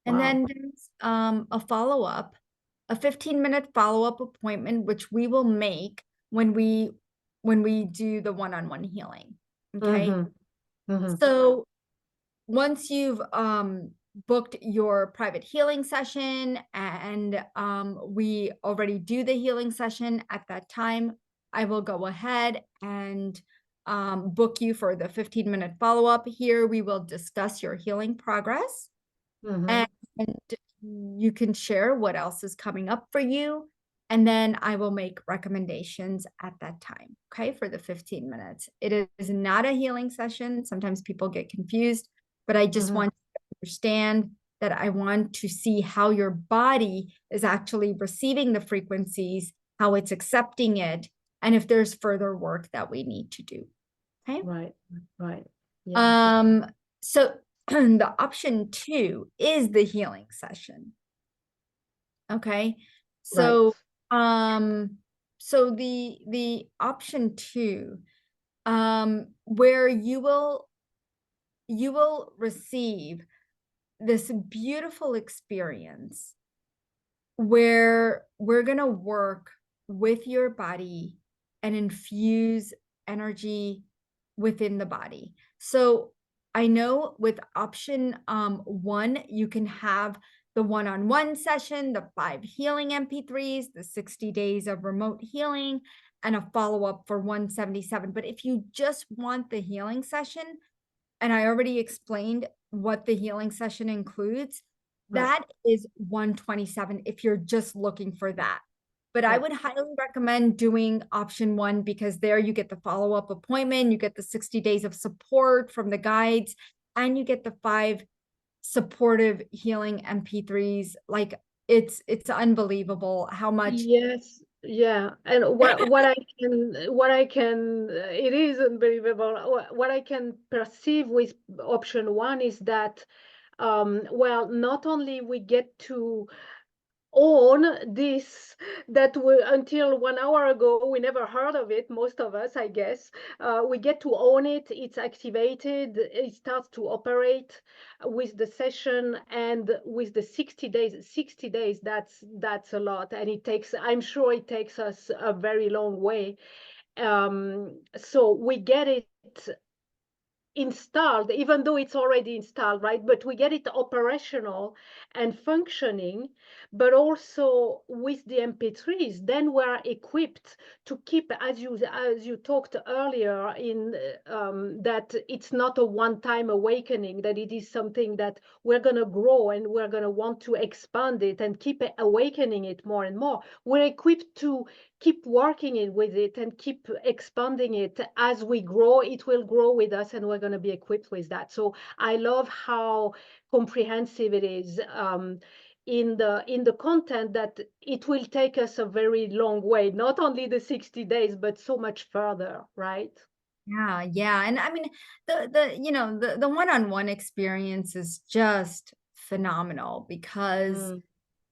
And
Wow.
then there's a follow-up, a 15-minute follow-up appointment, which we will make when we do the one-on-one healing. Okay. So once you've booked your private healing session and we already do the healing session at that time, I will go ahead and book you for the 15-minute follow-up. Here we will discuss your healing progress and you can share what else is coming up for you. And then I will make recommendations at that time, okay, for the 15 minutes. It is not a healing session. Sometimes people get confused, but I just want you to understand that I want to see how your body is actually receiving the frequencies, how it's accepting it, and if there's further work that we need to do. Okay.
Right. Right. Yeah.
So the option 2 is the healing session. Okay. So
Right.
so the option 2 where you will receive this beautiful experience where we're going to work with your body and infuse energy within the body. So I know with option 1, you can have the one-on-one session, the 5 healing MP3s, the 60 days of remote healing, and a follow-up for 177. But if you just want the healing session, and I already explained what the healing session includes, that is 127 if you're just looking for that. But I would highly recommend doing option 1 because there you get the follow-up appointment, you get the 60 days of support from the guides, and you get the 5 supportive healing MP3s. Like it's unbelievable how much.
Yes. Yeah. And what I can it is unbelievable. What I can perceive with option 1 is that well, not only we get to own this that we until 1 hour ago we never heard of it, most of us, I guess. We get to own it. It's activated, it starts to operate with the session and with the 60 days. That's a lot, and I'm sure it takes us a very long way. So we get it installed, even though it's already installed, right? But we get it operational and functioning, but also with the MP3s, then we're equipped to keep, as you talked earlier, in that it's not a one-time awakening, that it is something that we're going to grow and we're going to want to expand it and keep awakening it more and more. We're equipped to keep working with it and keep expanding it. As we grow, it will grow with us, and we're going to be equipped with that. So I love how comprehensive it is in the content, that it will take us a very long way, not only the 60 days, but so much further, right?
Yeah. And I mean, the one-on-one experience is just phenomenal because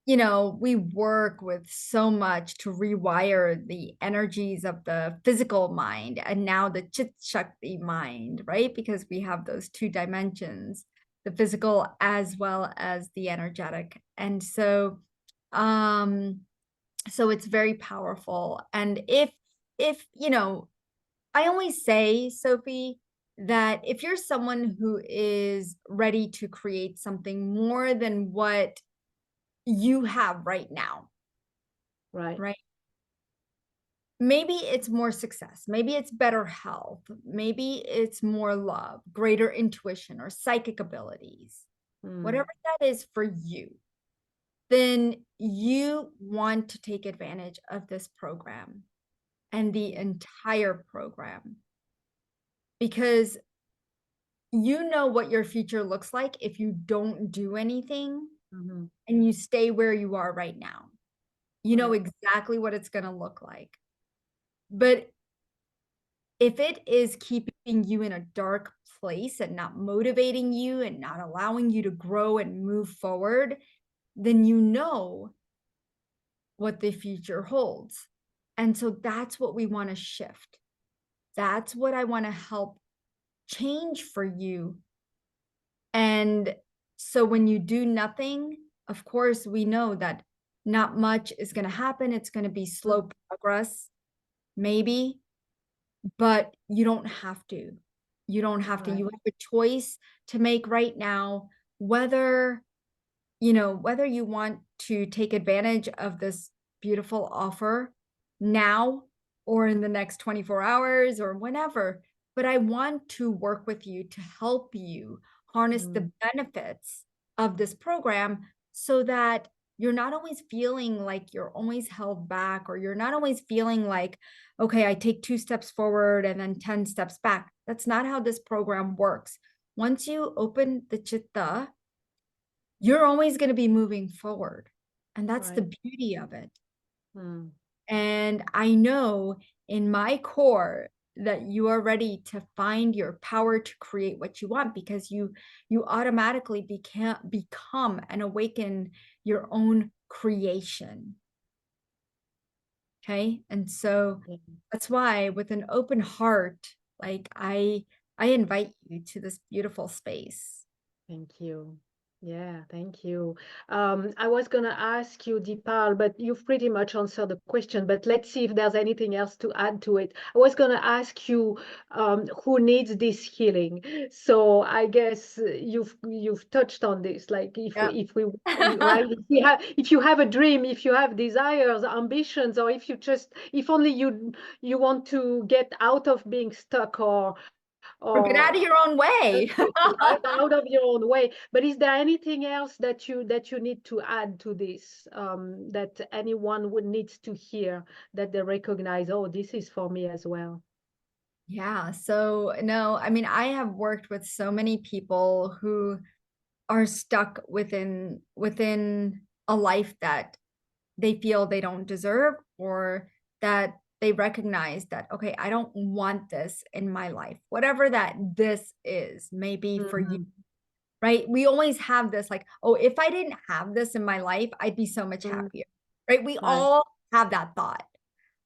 we work with so much to rewire the energies of the physical mind and now the Chit Shakti mind, right? Because we have those 2 dimensions, the physical as well as the energetic. And so, So it's very powerful. And if, you know, I always say, Sophie, that if you're someone who is ready to create something more than what you have right now,
Right.
right? Maybe it's more success, maybe it's better health, maybe it's more love, greater intuition, or psychic abilities,
Mm.
whatever that is for you, then you want to take advantage of this program and the entire program, because you know what your future looks like if you don't do anything
Mm-hmm.
and you stay where you are right now. You know
Right.
exactly what it's going to look like. But if it is keeping you in a dark place and not motivating you and not allowing you to grow and move forward, then you know what the future holds. And so that's what we want to shift. That's what I want to help change for you. And so when you do nothing, of course, we know that not much is going to happen. It's going to be slow progress, maybe, but you don't have to. You don't have to.
Right.
You have a choice to make right now, whether, you know, whether you want to take advantage of this beautiful offer now or in the next 24 hours or whenever. But I want to work with you to help you harness
Mm.
the benefits of this program so that you're not always feeling like you're always held back, or you're not always feeling like, okay, I take 2 steps forward and then 10 steps back. That's not how this program works. Once you open the chitta, you're always going to be moving forward. And that's
Right.
the beauty of it.
Mm.
And I know in my core that you are ready to find your power to create what you want, because you automatically become and awaken your own creation. Okay? And so
Yeah.
that's why with an open heart, like I invite you to this beautiful space.
Thank you. Yeah, thank you. I was going to ask you, Dipal, but you've pretty much answered the question, but let's see if there's anything else to add to it. I was going to ask you who needs this healing. So I guess you've touched on this. Like
Yep.
right, if you have a dream, if you have desires, ambitions, or if only you want to get out of being stuck
Or get out of
or
your own way.
out of your own way. But is there anything else that you need to add to this, that anyone would needs to hear, that they recognize, oh, this is for me as well?
Yeah. So, no, I mean, I have worked with so many people who are stuck within a life that they feel they don't deserve, or that they recognize that, okay, I don't want this in my life. Whatever that this is, maybe for you,
Mhm.
right? We always have this like, oh, if I didn't have this in my life, I'd be so much
Mm.
happier. Right? We
Right.
all have that thought.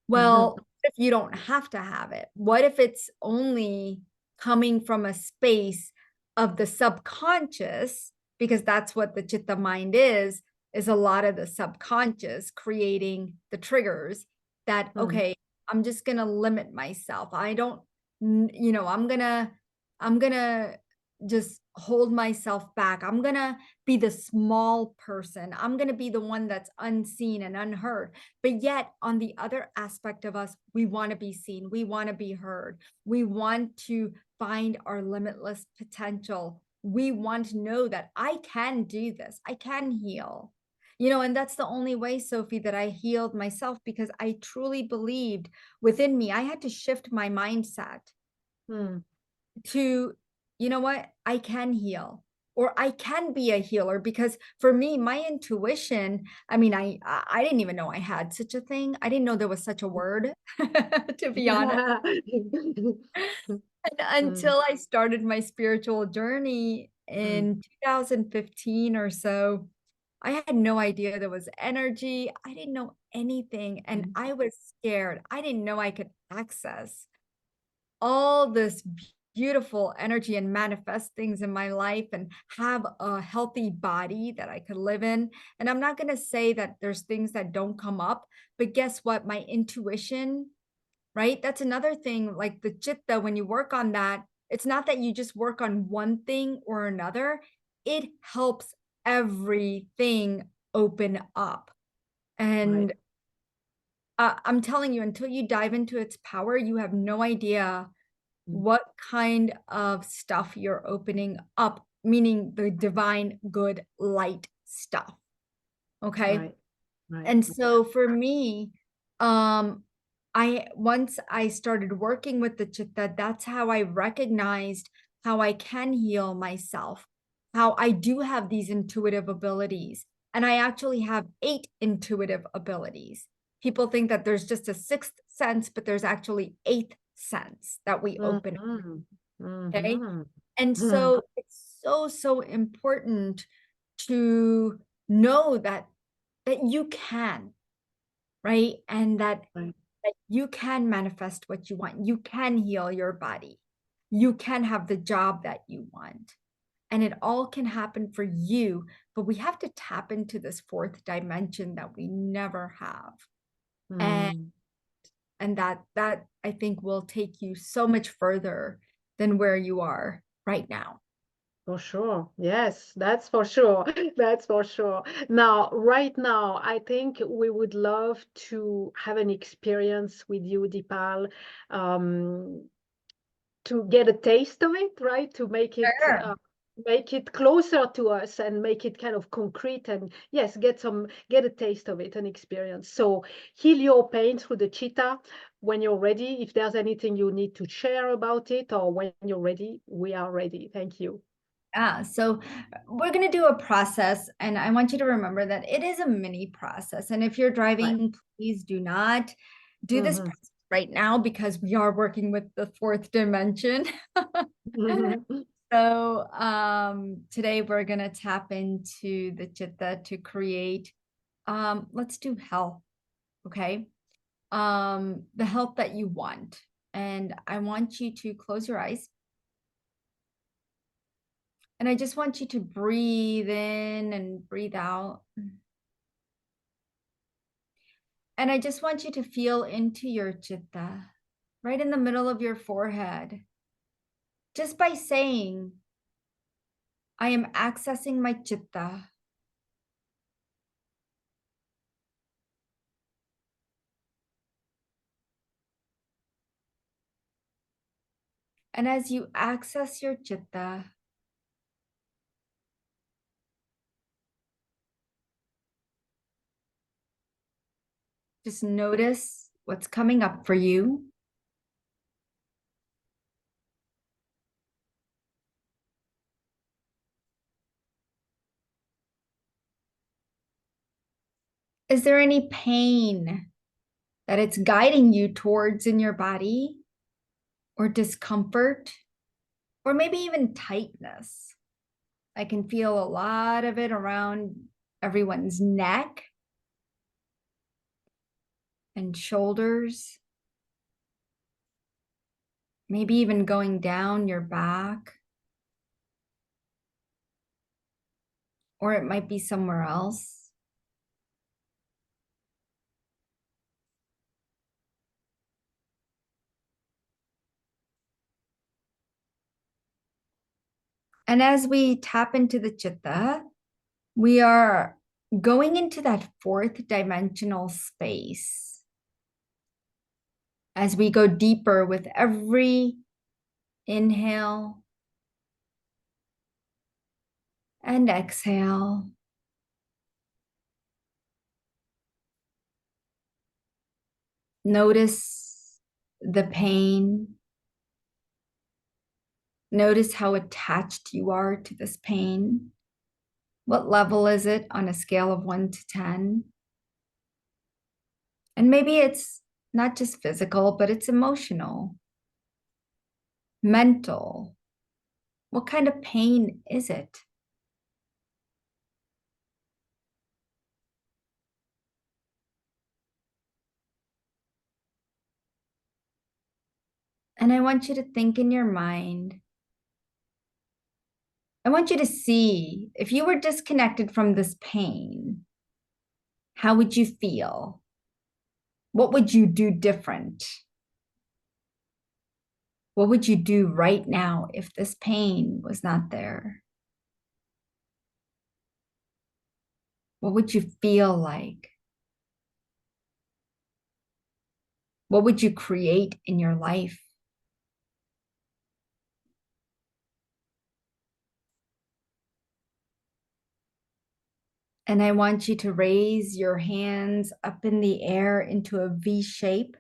Well, what if you don't have to have it? What if it's only coming from a space of the subconscious? Because that's what the chitta mind is a lot of the subconscious creating the triggers that,
Mhm.
okay, I'm just going to limit myself. I don't, you know, I'm going to just hold myself back. I'm going to be the small person. I'm going to be the one that's unseen and unheard. But yet, on the other aspect of us, we want to be seen. We want to be heard. We want to find our limitless potential. We want to know that I can do this. I can heal. You know, and that's the only way, Sophie, that I healed myself, because I truly believed within me. I had to shift my mindset
Mm.
to, you know what, I can heal, or I can be a healer. Because for me, my intuition, I mean, I didn't even know I had such a thing. I didn't know there was such a word, to be honest. And
Mm.
until I started my spiritual journey
Mm.
in 2015 or so, I had no idea there was energy. I didn't know anything, and
Mm.
I was scared. I didn't know I could access all this beautiful energy and manifest things in my life and have a healthy body that I could live in. And I'm not going to say that there's things that don't come up, but guess what? My intuition, right? That's another thing, like the chitta, when you work on that, it's not that you just work on one thing or another, it helps everything open up. And I'm telling you, until you dive into its power, you have no idea what kind of stuff you're opening up, meaning the divine good light stuff. Okay.
Right.
And so for me, once I started working with the chitta, that's how I recognized how I can heal myself, how I do have these intuitive abilities. And I actually have 8 intuitive abilities. People think that there's just a 6th sense, but there's actually 8th sense that we open. Okay. And so it's so important to know that you can, right? And that you can manifest what you want. You can heal your body. You can have the job that you want. And it all can happen for you, but we have to tap into this 4th dimension that we never have. And that I think will take you so much further than where you are right now.
For sure. Yes, that's for sure. That's for sure. Now, right now, I think we would love to have an experience with you, Dipal, um, to get a taste of it, right? To
Sure.
make it closer to us and make it kind of concrete and yes, get a taste of it, an experience. So heal your pain through the chitta when you're ready. If there's anything you need to share about it or when you're ready, we are ready. Thank you.
Yeah, so we're going to do a process, and I want you to remember that it is a mini process. And if you're
Right.
driving, please do not do this
Mhm.
process right now because we are working with the 4th dimension.
Mhm.
So today we're going to tap into the chitta to create, let's do health, okay? The health that you want. And I want you to close your eyes. And I just want you to breathe in and breathe out. And I just want you to feel into your chitta, right in the middle of your forehead. Just by saying, I am accessing my chitta. And as you access your chitta, just notice what's coming up for you. Is there any pain that it's guiding you towards in your body, or discomfort, or maybe even tightness? I can feel a lot of it around everyone's neck and shoulders, maybe even going down your back, or it might be somewhere else. And as we tap into the chitta, we are going into that 4th dimensional space. As we go deeper with every inhale and exhale, notice the pain. Notice how attached you are to this pain. What level is it on a scale of 1 to 10? And maybe it's not just physical, but it's emotional, mental. What kind of pain is it? And I want you to think in your mind. I want you to see if you were disconnected from this pain, how would you feel? What would you do different? What would you do right now if this pain was not there? What would you feel like? What would you create in your life? And I want you to raise your hands up in the air into a V shape.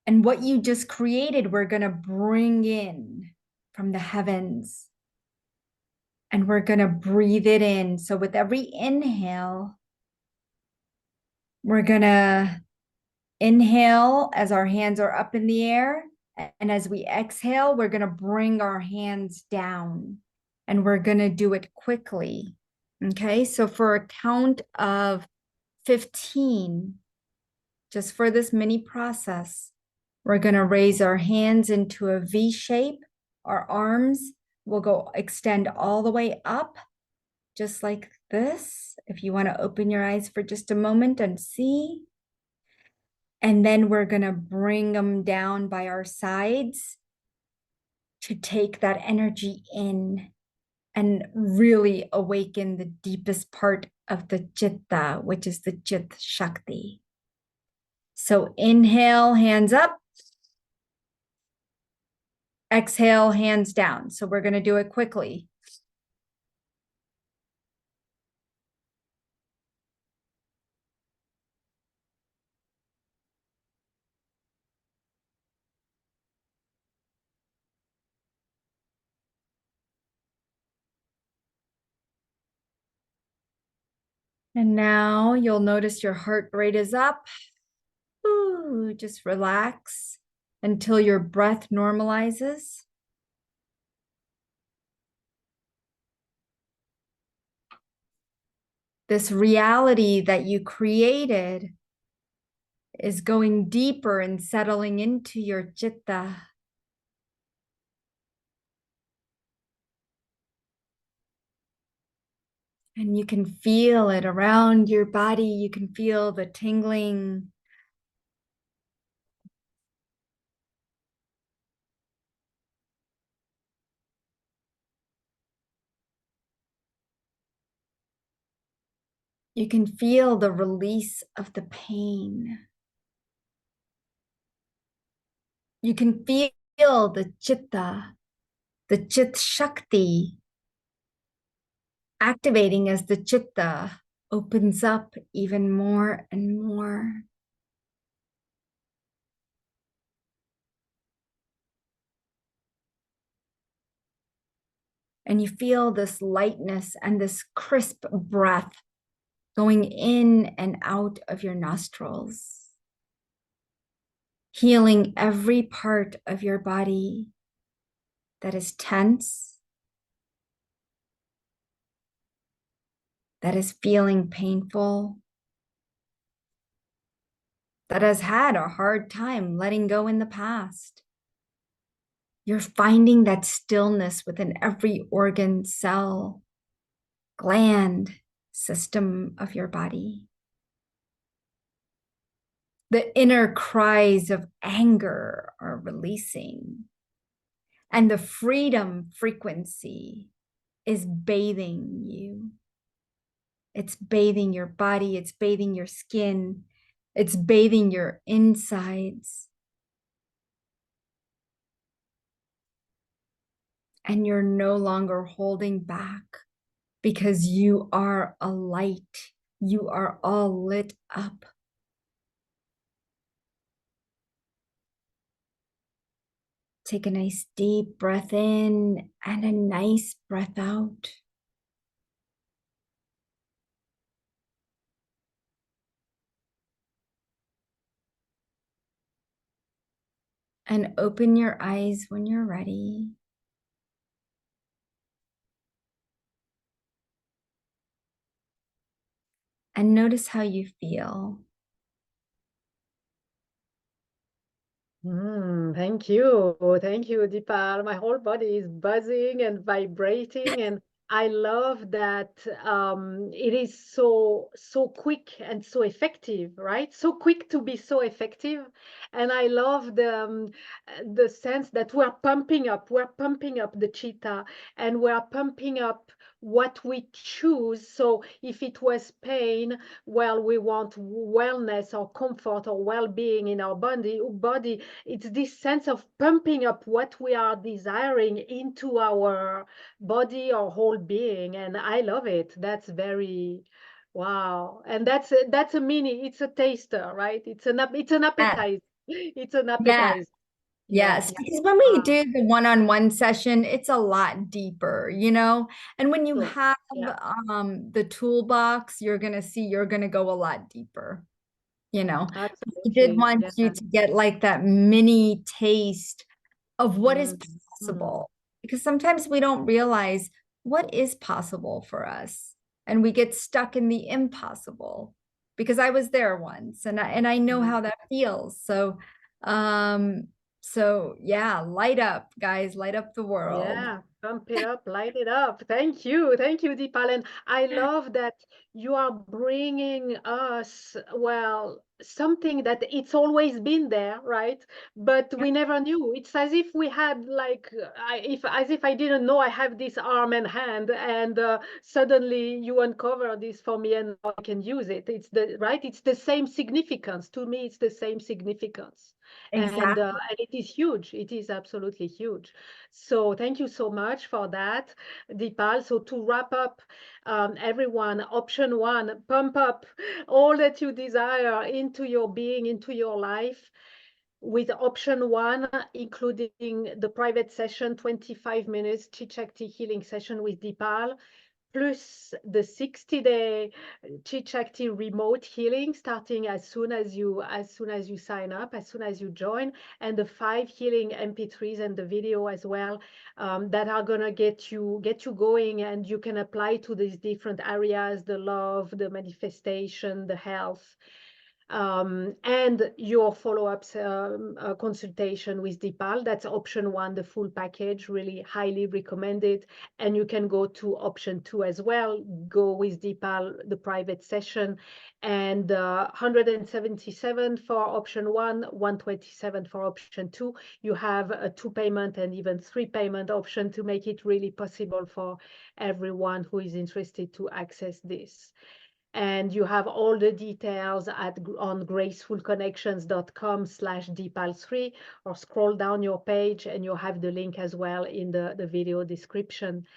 And what you just created, we're going to bring in from the heavens. And we're going to breathe it in. So with every inhale, we're going to inhale as our hands are up in the air. And as we exhale, we're going to bring our hands down. And we're going to do it quickly. Okay, so for a count of 15, just for this mini process, we're going to raise our hands into a V shape. Our arms will go extend all the way up, just like this. If you want to open your eyes for just a moment and see. And then we're going to bring them down by our sides to take that energy in and really awaken the deepest part of the Chitta, which is the Chitta Shakti. So inhale, hands up. Exhale, hands down. So we're going to do it quickly. And now you'll notice your heart rate is up. Ooh, just relax until your breath normalizes. This reality that you created is going deeper and settling into your Chitta. And you can feel it around your body. You can feel the tingling. You can feel the release of the pain. You can feel the Chitta, the Chit Shakti activating as the Chitta opens up even more and more. And you feel this lightness and this crisp breath going in and out of your nostrils, healing every part of your body that is tense, that is feeling painful, that has had a hard time letting go in the past. You're finding that stillness within every organ, cell, gland, system of your body. The inner cries of anger are releasing, and the freedom frequency is bathing you. It's bathing your body, it's bathing your skin, it's bathing your insides. And you're no longer holding back because you are a light. You are all lit up. Take a nice deep breath in and a nice breath out. And open your eyes when you're ready. And notice how you feel.
Thank you. Thank you, Dipal. My whole body is buzzing and vibrating, and I love that it is so quick and so effective, right? So quick to be so effective. And I love the sense that we're pumping up the cheetah, and we're pumping up what we choose. So if it was pain, well, we want wellness or comfort or well-being in our body. It's this sense of pumping up what we are desiring into our body or whole being, and I love it. That's very wow. And that's a mini, it's a taster, right? It's an
Yeah.
appetizer. It's an
Yeah.
appetizer. Yeah,
Yes,
yeah.
because when we
Wow.
do the one-on-one session, it's a lot deeper, you know? And when you
So
have
yeah,
the toolbox, you're gonna see you're gonna go a lot deeper, you know? I did
absolutely.
want
Yeah.
you to get like that mini taste of what is
Mm-hmm.
possible, because sometimes we don't realize what is possible for us, and we get stuck in the impossible. Because I was there once, and I know
Mm-hmm.
how that feels. Um, so yeah, light up, guys, light up the world.
Yeah, pump it up, light it up. Thank you, Deepal. And I love that you are bringing us, well, something that it's always been there, right? But we never knew. It's as if we had like, as if I didn't know I have this arm and hand, and suddenly you uncover this for me, and I can use it. It's the right. It's the same significance to me. It's the same significance,
Exactly.
and it is huge. It is absolutely huge. So thank you so much for that, Deepal. So to wrap up, everyone, option one, pump up all that you desire into your being, into your life. With option one, including the private session, 25 minutes Chit Shakti healing session with Deepal, plus the 60-day Chit Shakti remote healing starting as soon as you sign up, as soon as you join, and the 5 healing MP3s and the video as well, that are gonna get you going, and you can apply to these different areas: the love, the manifestation, the health, and your follow-ups consultation with Dipal. That's option one, the full package, really highly recommended. And you can go to option two as well, go with Dipal, the private session, and 177 for option one, 127 for option two. You have a 2 payment and even 3 payment option to make it really possible for everyone who is interested to access this. And you have all the details on gracefulconnections.com/dpal3, or scroll down your page and you'll have the link as well in the video description.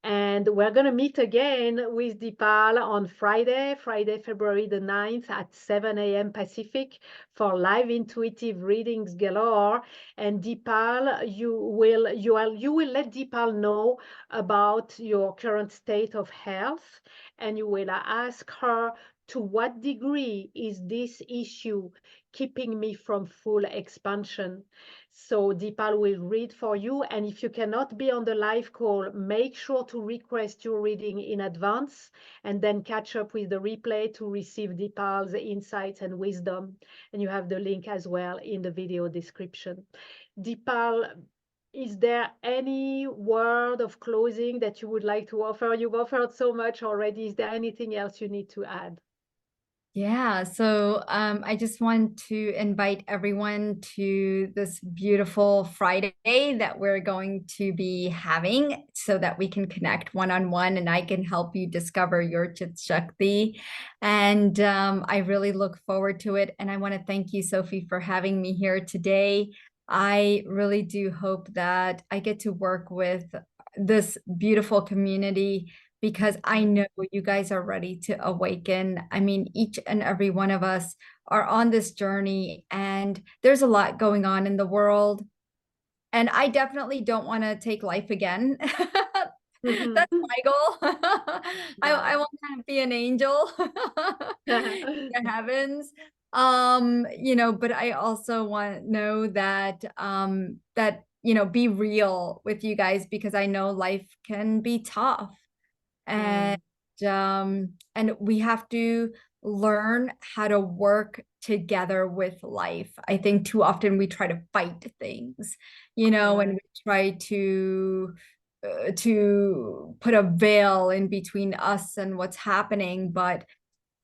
And we're going to meet again with Dipal on Friday, February the 9th at 7 a.m. Pacific, for live intuitive readings galore. And Dipal, you will let Dipal know about your current state of health, and you will ask her, to what degree is this issue keeping me from full expansion? So Deepal will read for you. And if you cannot be on the live call, make sure to request your reading in advance and then catch up with the replay to receive Deepal's insights and wisdom. And you have the link as well in the video description. Deepal, is there any word of closing that you would like to offer? You've offered so much already. Is there anything else you need to add?
Yeah, so I just want to invite everyone to this beautiful Friday that we're going to be having, so that we can connect one-on-one and I can help you discover your Chit Shakti. And I really look forward to it. And I want to thank you, Sophie, for having me here today. I really do hope that I get to work with this beautiful community, because I know you guys are ready to awaken. I mean, each and every one of us are on this journey, and there's a lot going on in the world. And I definitely don't want to take life again. That's my goal. I
Wow.
want to be an angel in the heavens. You know, but I also want to know that be real with you guys, because I know life can be tough, and
Mm,
and we have to learn how to work together with life. I think too often we try to fight things, you know, and we try to put a veil in between us and what's happening, but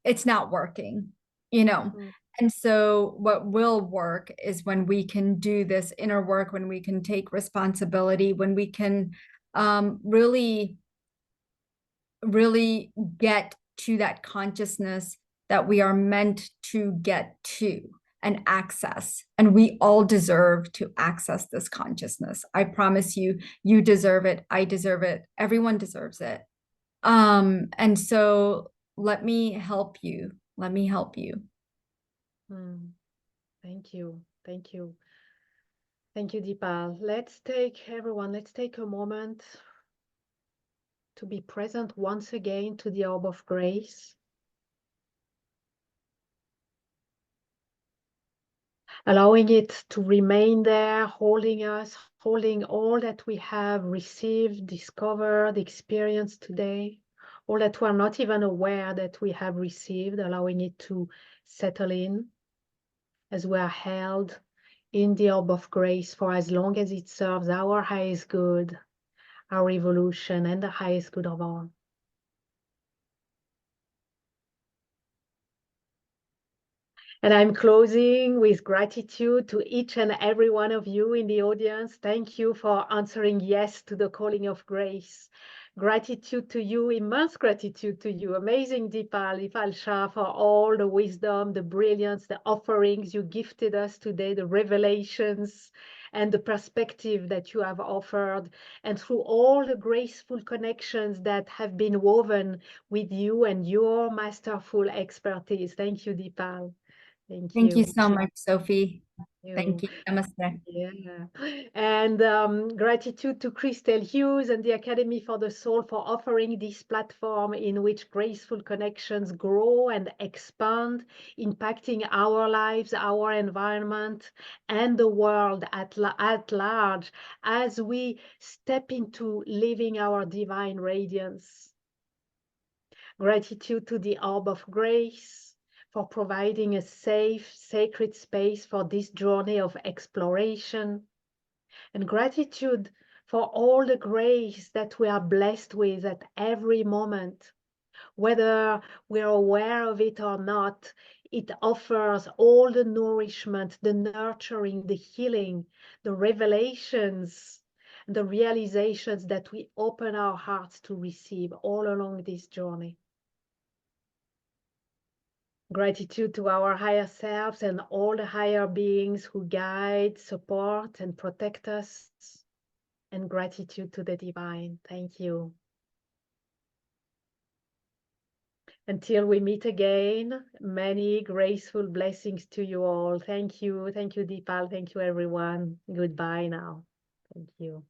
it's not working, you know.
Mm.
And so what will work is when we can do this inner work, when we can take responsibility, when we can really really get to that consciousness that we are meant to get to and access. And we all deserve to access this consciousness. I promise you, you deserve it. I deserve it. Everyone deserves it. And so let me help you. Let me help you.
Thank you. Thank you. Thank you, Dipal. Let's take a moment to be present once again to the orb of grace. Allowing it to remain there, holding us, holding all that we have received, discovered, experienced today, all that we're not even aware that we have received, allowing it to settle in as we are held in the orb of grace for as long as it serves our highest good, our evolution, and the highest good of all. And I'm closing with gratitude to each and every one of you in the audience. Thank you for answering yes to the calling of grace. Gratitude to you, immense gratitude to you, amazing Dipal Shah, for all the wisdom, the brilliance, the offerings you gifted us today, the revelations and the perspective that you have offered, and through all the graceful connections that have been woven with you and your masterful expertise. Thank you, Dipal. Thank
Thank you
you.
so much, Sophie. Thank
You.
you. Namaste.
Yeah. And gratitude to Christel Hughes and the Academy for the Soul for offering this platform in which graceful connections grow and expand, impacting our lives, our environment, and the world at large as we step into living our divine radiance. Gratitude to the Orb of Grace for providing a safe, sacred space for this journey of exploration. And gratitude for all the grace that we are blessed with at every moment. Whether we're aware of it or not, it offers all the nourishment, the nurturing, the healing, the revelations, the realizations that we open our hearts to receive all along this journey. Gratitude to our higher selves and all the higher beings who guide, support, and protect us. And gratitude to the divine. Thank you. Until we meet again, many graceful blessings to you all. Thank you. Thank you, Dipal. Thank you, everyone. Goodbye now. Thank you.